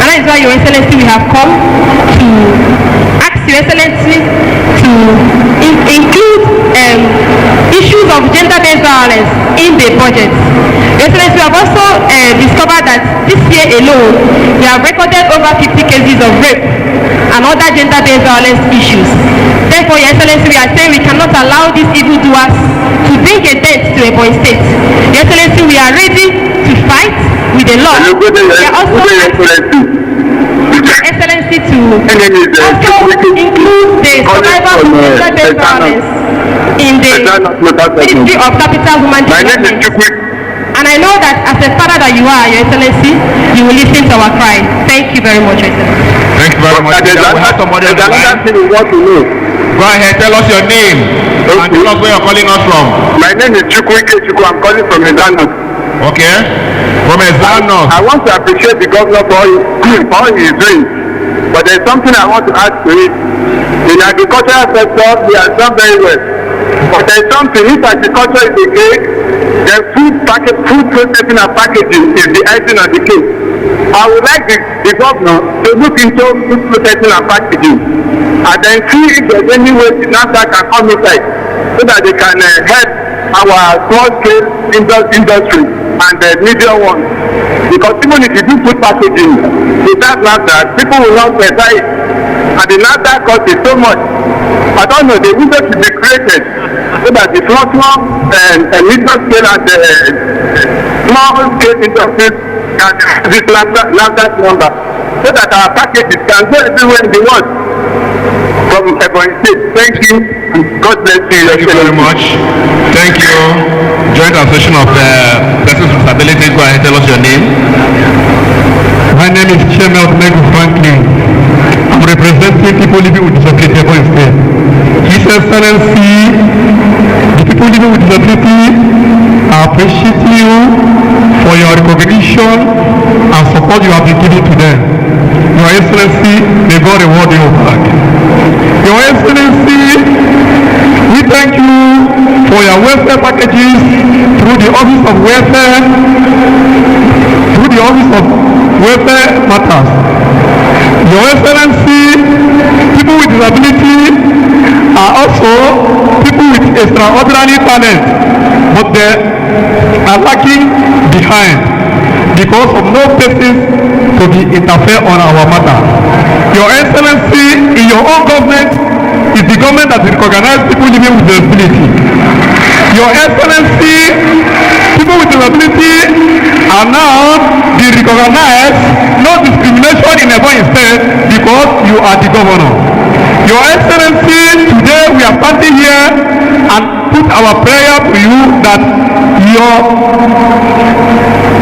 And that is why, Your Excellency, we have come to ask Your Excellency to include issues of gender-based violence in the budget. Your Excellency, we have also discovered that this year alone, we have recorded over 50 cases of rape and other gender-based violence issues. Therefore, Your Excellency, we are saying we cannot allow these evildoers to bring a dent to Ebonyi State. Your Excellency, we are ready to fight with the law. We are also asking Your Excellency to also include the survivors of gender-based violence in the Ministry of Capital Human Development. And I know that as a father that you are, Your Excellency, you will listen to our cry. Thank you very much, Your Excellency. Thank you very much. We have somebody on the line. Go ahead, tell us your name and tell us where you're calling us from. My name is Chukwuike Chukwu. I'm calling from Ezanos. Okay, from Ezanos. I want to appreciate the governor for all he is doing, but there's something I want to add to it. In the agricultural sector, we have done very well, but there's something. If agriculture is the cake, then food processing and packaging is the icing on the cake. I would like the governor to look into food processing and packaging, and then see if there's any way the NAFDAC can come inside so that they can help our small-scale industry and the medium ones. Because even if you do food packaging without NAFDAC, people will not buy it, and the NAFDAC cost is so much. I don't know, the window should be created so that the small and medium scale and the small-scale industries can have this NAFDAC number so that our packages can go everywhere in the world. From Ebonyi State, thank you. God bless you. Thank you very much. Thank you. Joint Association of Persons with Disabilities. Go ahead, tell us your name. My name is Chairman Megu Franklin. I'm representing people living with disability in Ebonyi State. His Excellency, the people living with disability are appreciating you for your recognition and support you have been giving to them. Your Excellency, may God reward you back. Your Excellency, we thank you for your welfare packages through the Office of Welfare, Matters. Your Excellency, people with disability are also people with extraordinary talent, but they are lacking behind because of no places to be interfere on our matter. Your Excellency, in your own government, is the government that recognizes people living with disability. Your Excellency, people with disability are now being recognized, no discrimination in Ebonyi State because you are the governor. Your Excellency, today we are standing here and put our prayer to you that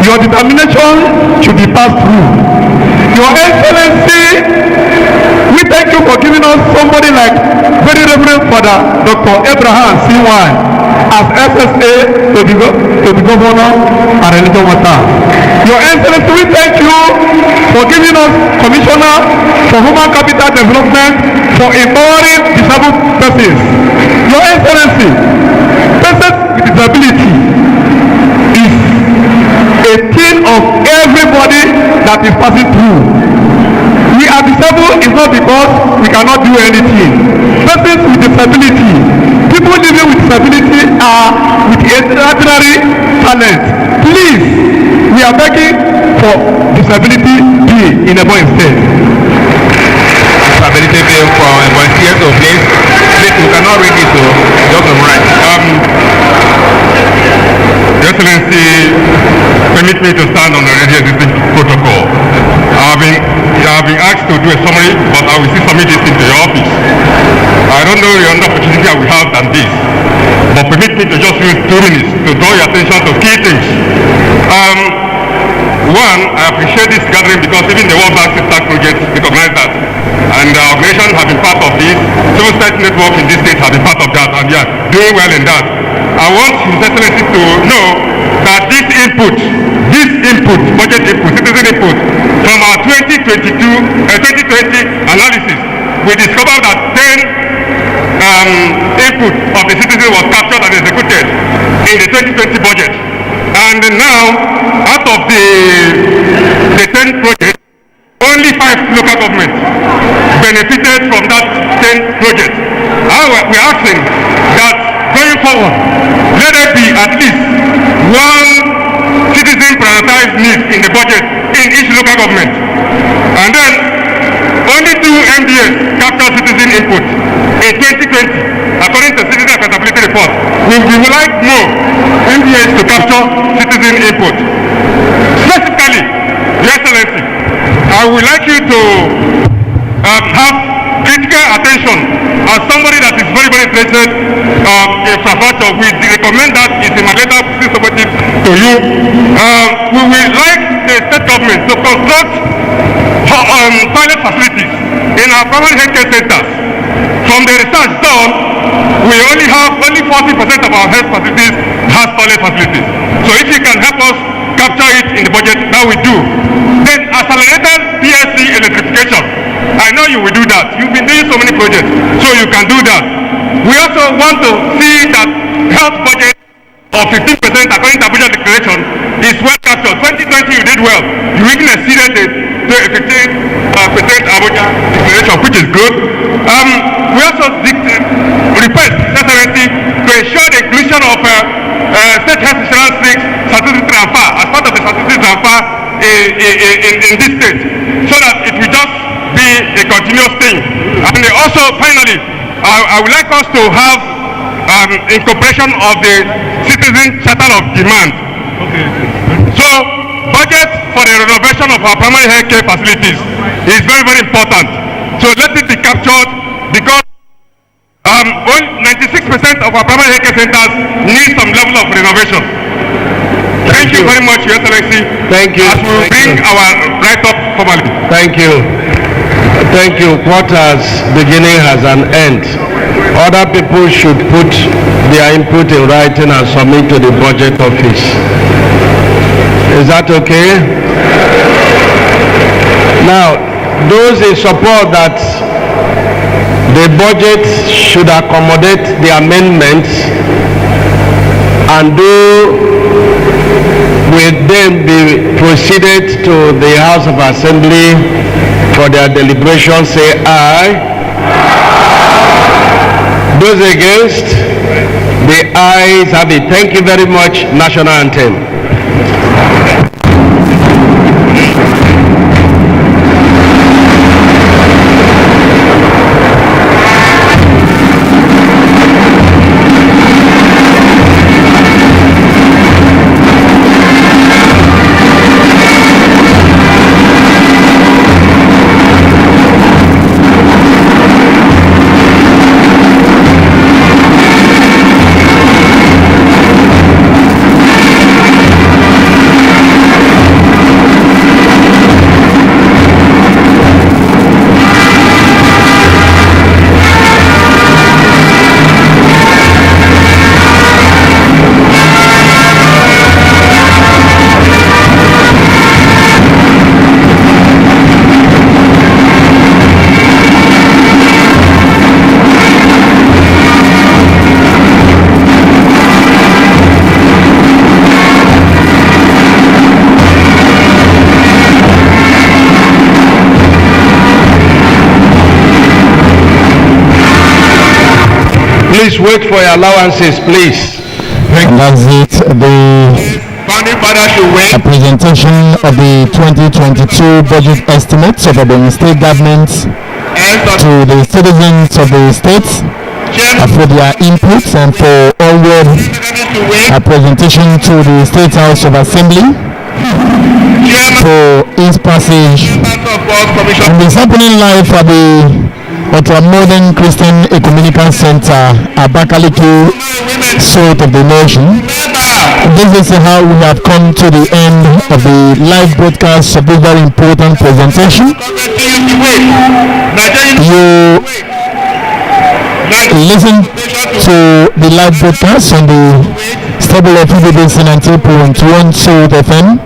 your determination should be passed through. Your Excellency, we thank you for giving us somebody like Very Reverend Father Dr. Abraham C.Y. as SSA to the governor and religion matter. Your Excellency, we thank you for giving us Commissioner for Human Capital Development for empowering disabled persons. Your Excellency, persons with disability is a thing of everybody that is passing through. We are disabled is not because we cannot do anything. Persons with disability, people living with disability are with extraordinary talent. Please, we are begging for disability bill in Ebonyi State. Disability bill for Ebonyi State, so please, we cannot read it, so just on right. Your Excellency, permit me to stand on the already existing protocol. I have been asked to do a summary, but I will still submit this into your office. I don't know the other opportunity I will have than this, but permit me to just use 2 minutes to draw your attention to key things. One, I appreciate this gathering because even the World Bank Sister Project recognize that, and our organization have been part of this. Civil society network in this state have been part of that, and they are doing well in that. I want His Excellency to know that this input, budget input, citizen input, from our 2020 analysis, we discovered that 10 input of the citizen was captured and executed in the 2020 budget. And now, out of the 10 projects, only 5 local governments benefited from that 10 projects. However, we are asking that going forward, let there be at least one citizen prioritized need in the budget in each local government. And then only 2 MDAs capture citizen input in 2020, according to Citizen Accountability Report. We would like more MDAs to capture citizen input. Specifically, Your Excellency, I would like you to have critical attention as somebody that is very, very interested in infrastructure. We recommend that it's in my letter to you. We would like the state government to construct toilet facilities in our primary healthcare centers. From the research done, we only 40% of our health facilities has toilet facilities. So if you can help us capture it in the budget, that we do. Then accelerated PSC electrification. I know you will do that. You've been doing so many projects, so you can do that. We also want to see that health budget of 15% according to Abuja Declaration is well captured. 2020 you did well. You even exceeded the 15% Abuja Declaration, which is good. We also request necessity to ensure the inclusion of state health insurance certificate transfer as part of the certificate transfer in this state, so that it will just be a continuous thing. And also, finally, I would like us to have incorporation of the citizen charter of demand. Okay. So, budget for the renovation of our primary health care facilities is very, very important. So let it be captured, because 96% of our primary health care centers need some level of renovation. Thank you very much, Your Excellency. Thank you. As we will bring our write-up formally. Thank you. Thank you. Quarters beginning has an end. Other people should put their input in writing and submit to the budget office. Is that okay? Now, those in support that the budget should accommodate the amendments and with them be proceeded to the House of Assembly for their deliberation, say aye. Those against, the ayes have it. Thank you very much. National anthem. Please wait for your allowances, please. And that's it. A presentation of the 2022 budget estimates of the state government to the citizens of the states for their inputs and for onward a presentation to the State House of Assembly for its passage. And it's happening live at the Ultra-Modern Christian Ecumenical Center, Abakaliki, South of the nation. This is how we have come to the end of the live broadcast of this very important presentation. You listen to the live broadcast on the stable of EBBC 90.1 South FM.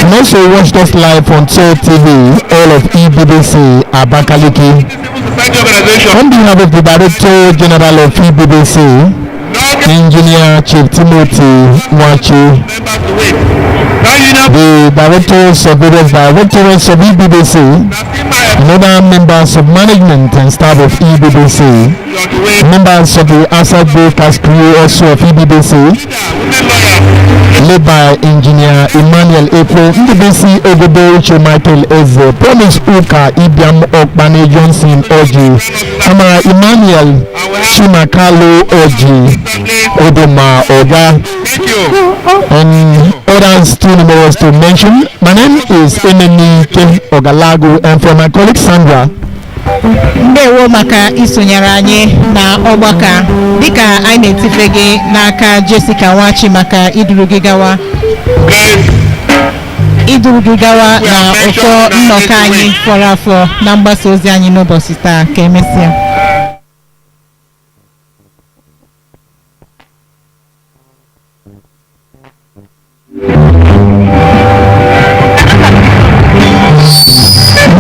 And also watch us live on Soul TV, all of EBBC Abakaliki. On behalf of the Director General of EBBC, Engineer Chief Timothy Mwachi, the Directors of various Directorates of EBBC, and other members of management and staff of EBBC, members of the outside broadcast crew also of EBBC, led by Engineer Emmanuel April, EBBC Ogodo Michael Eze, Promise Uka Ibiam Okbane Johnson Oji, Amara Emmanuel Chimakalo Oji, Odoma Oga, and others too numerous to mention. My name is Eneni K. Ogalagu, and for my colleague Sandra. Ndewo maka isonyere anyị na ọgbaka dịka anyị na-etife gị n'aka Jessica Nwachi maka iduru gị gawa na ụkọ nnọkọ anyị fọrọ afọ na mgbasa ozi anyị n'ụbọchị taa. Ka emesịa.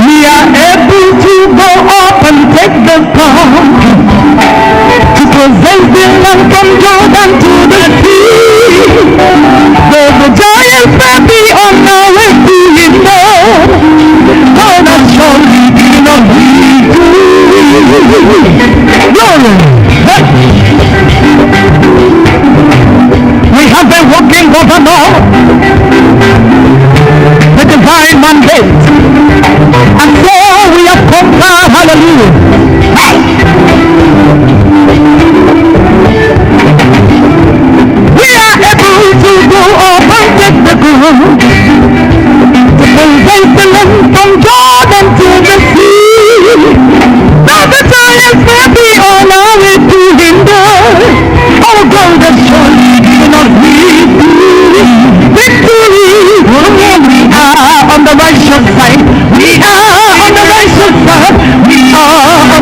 We are able to go up and take the crown, to possess the land from Jordan to the sea. Though the giants may be on our way to it now, God has surely been a victory. Glory.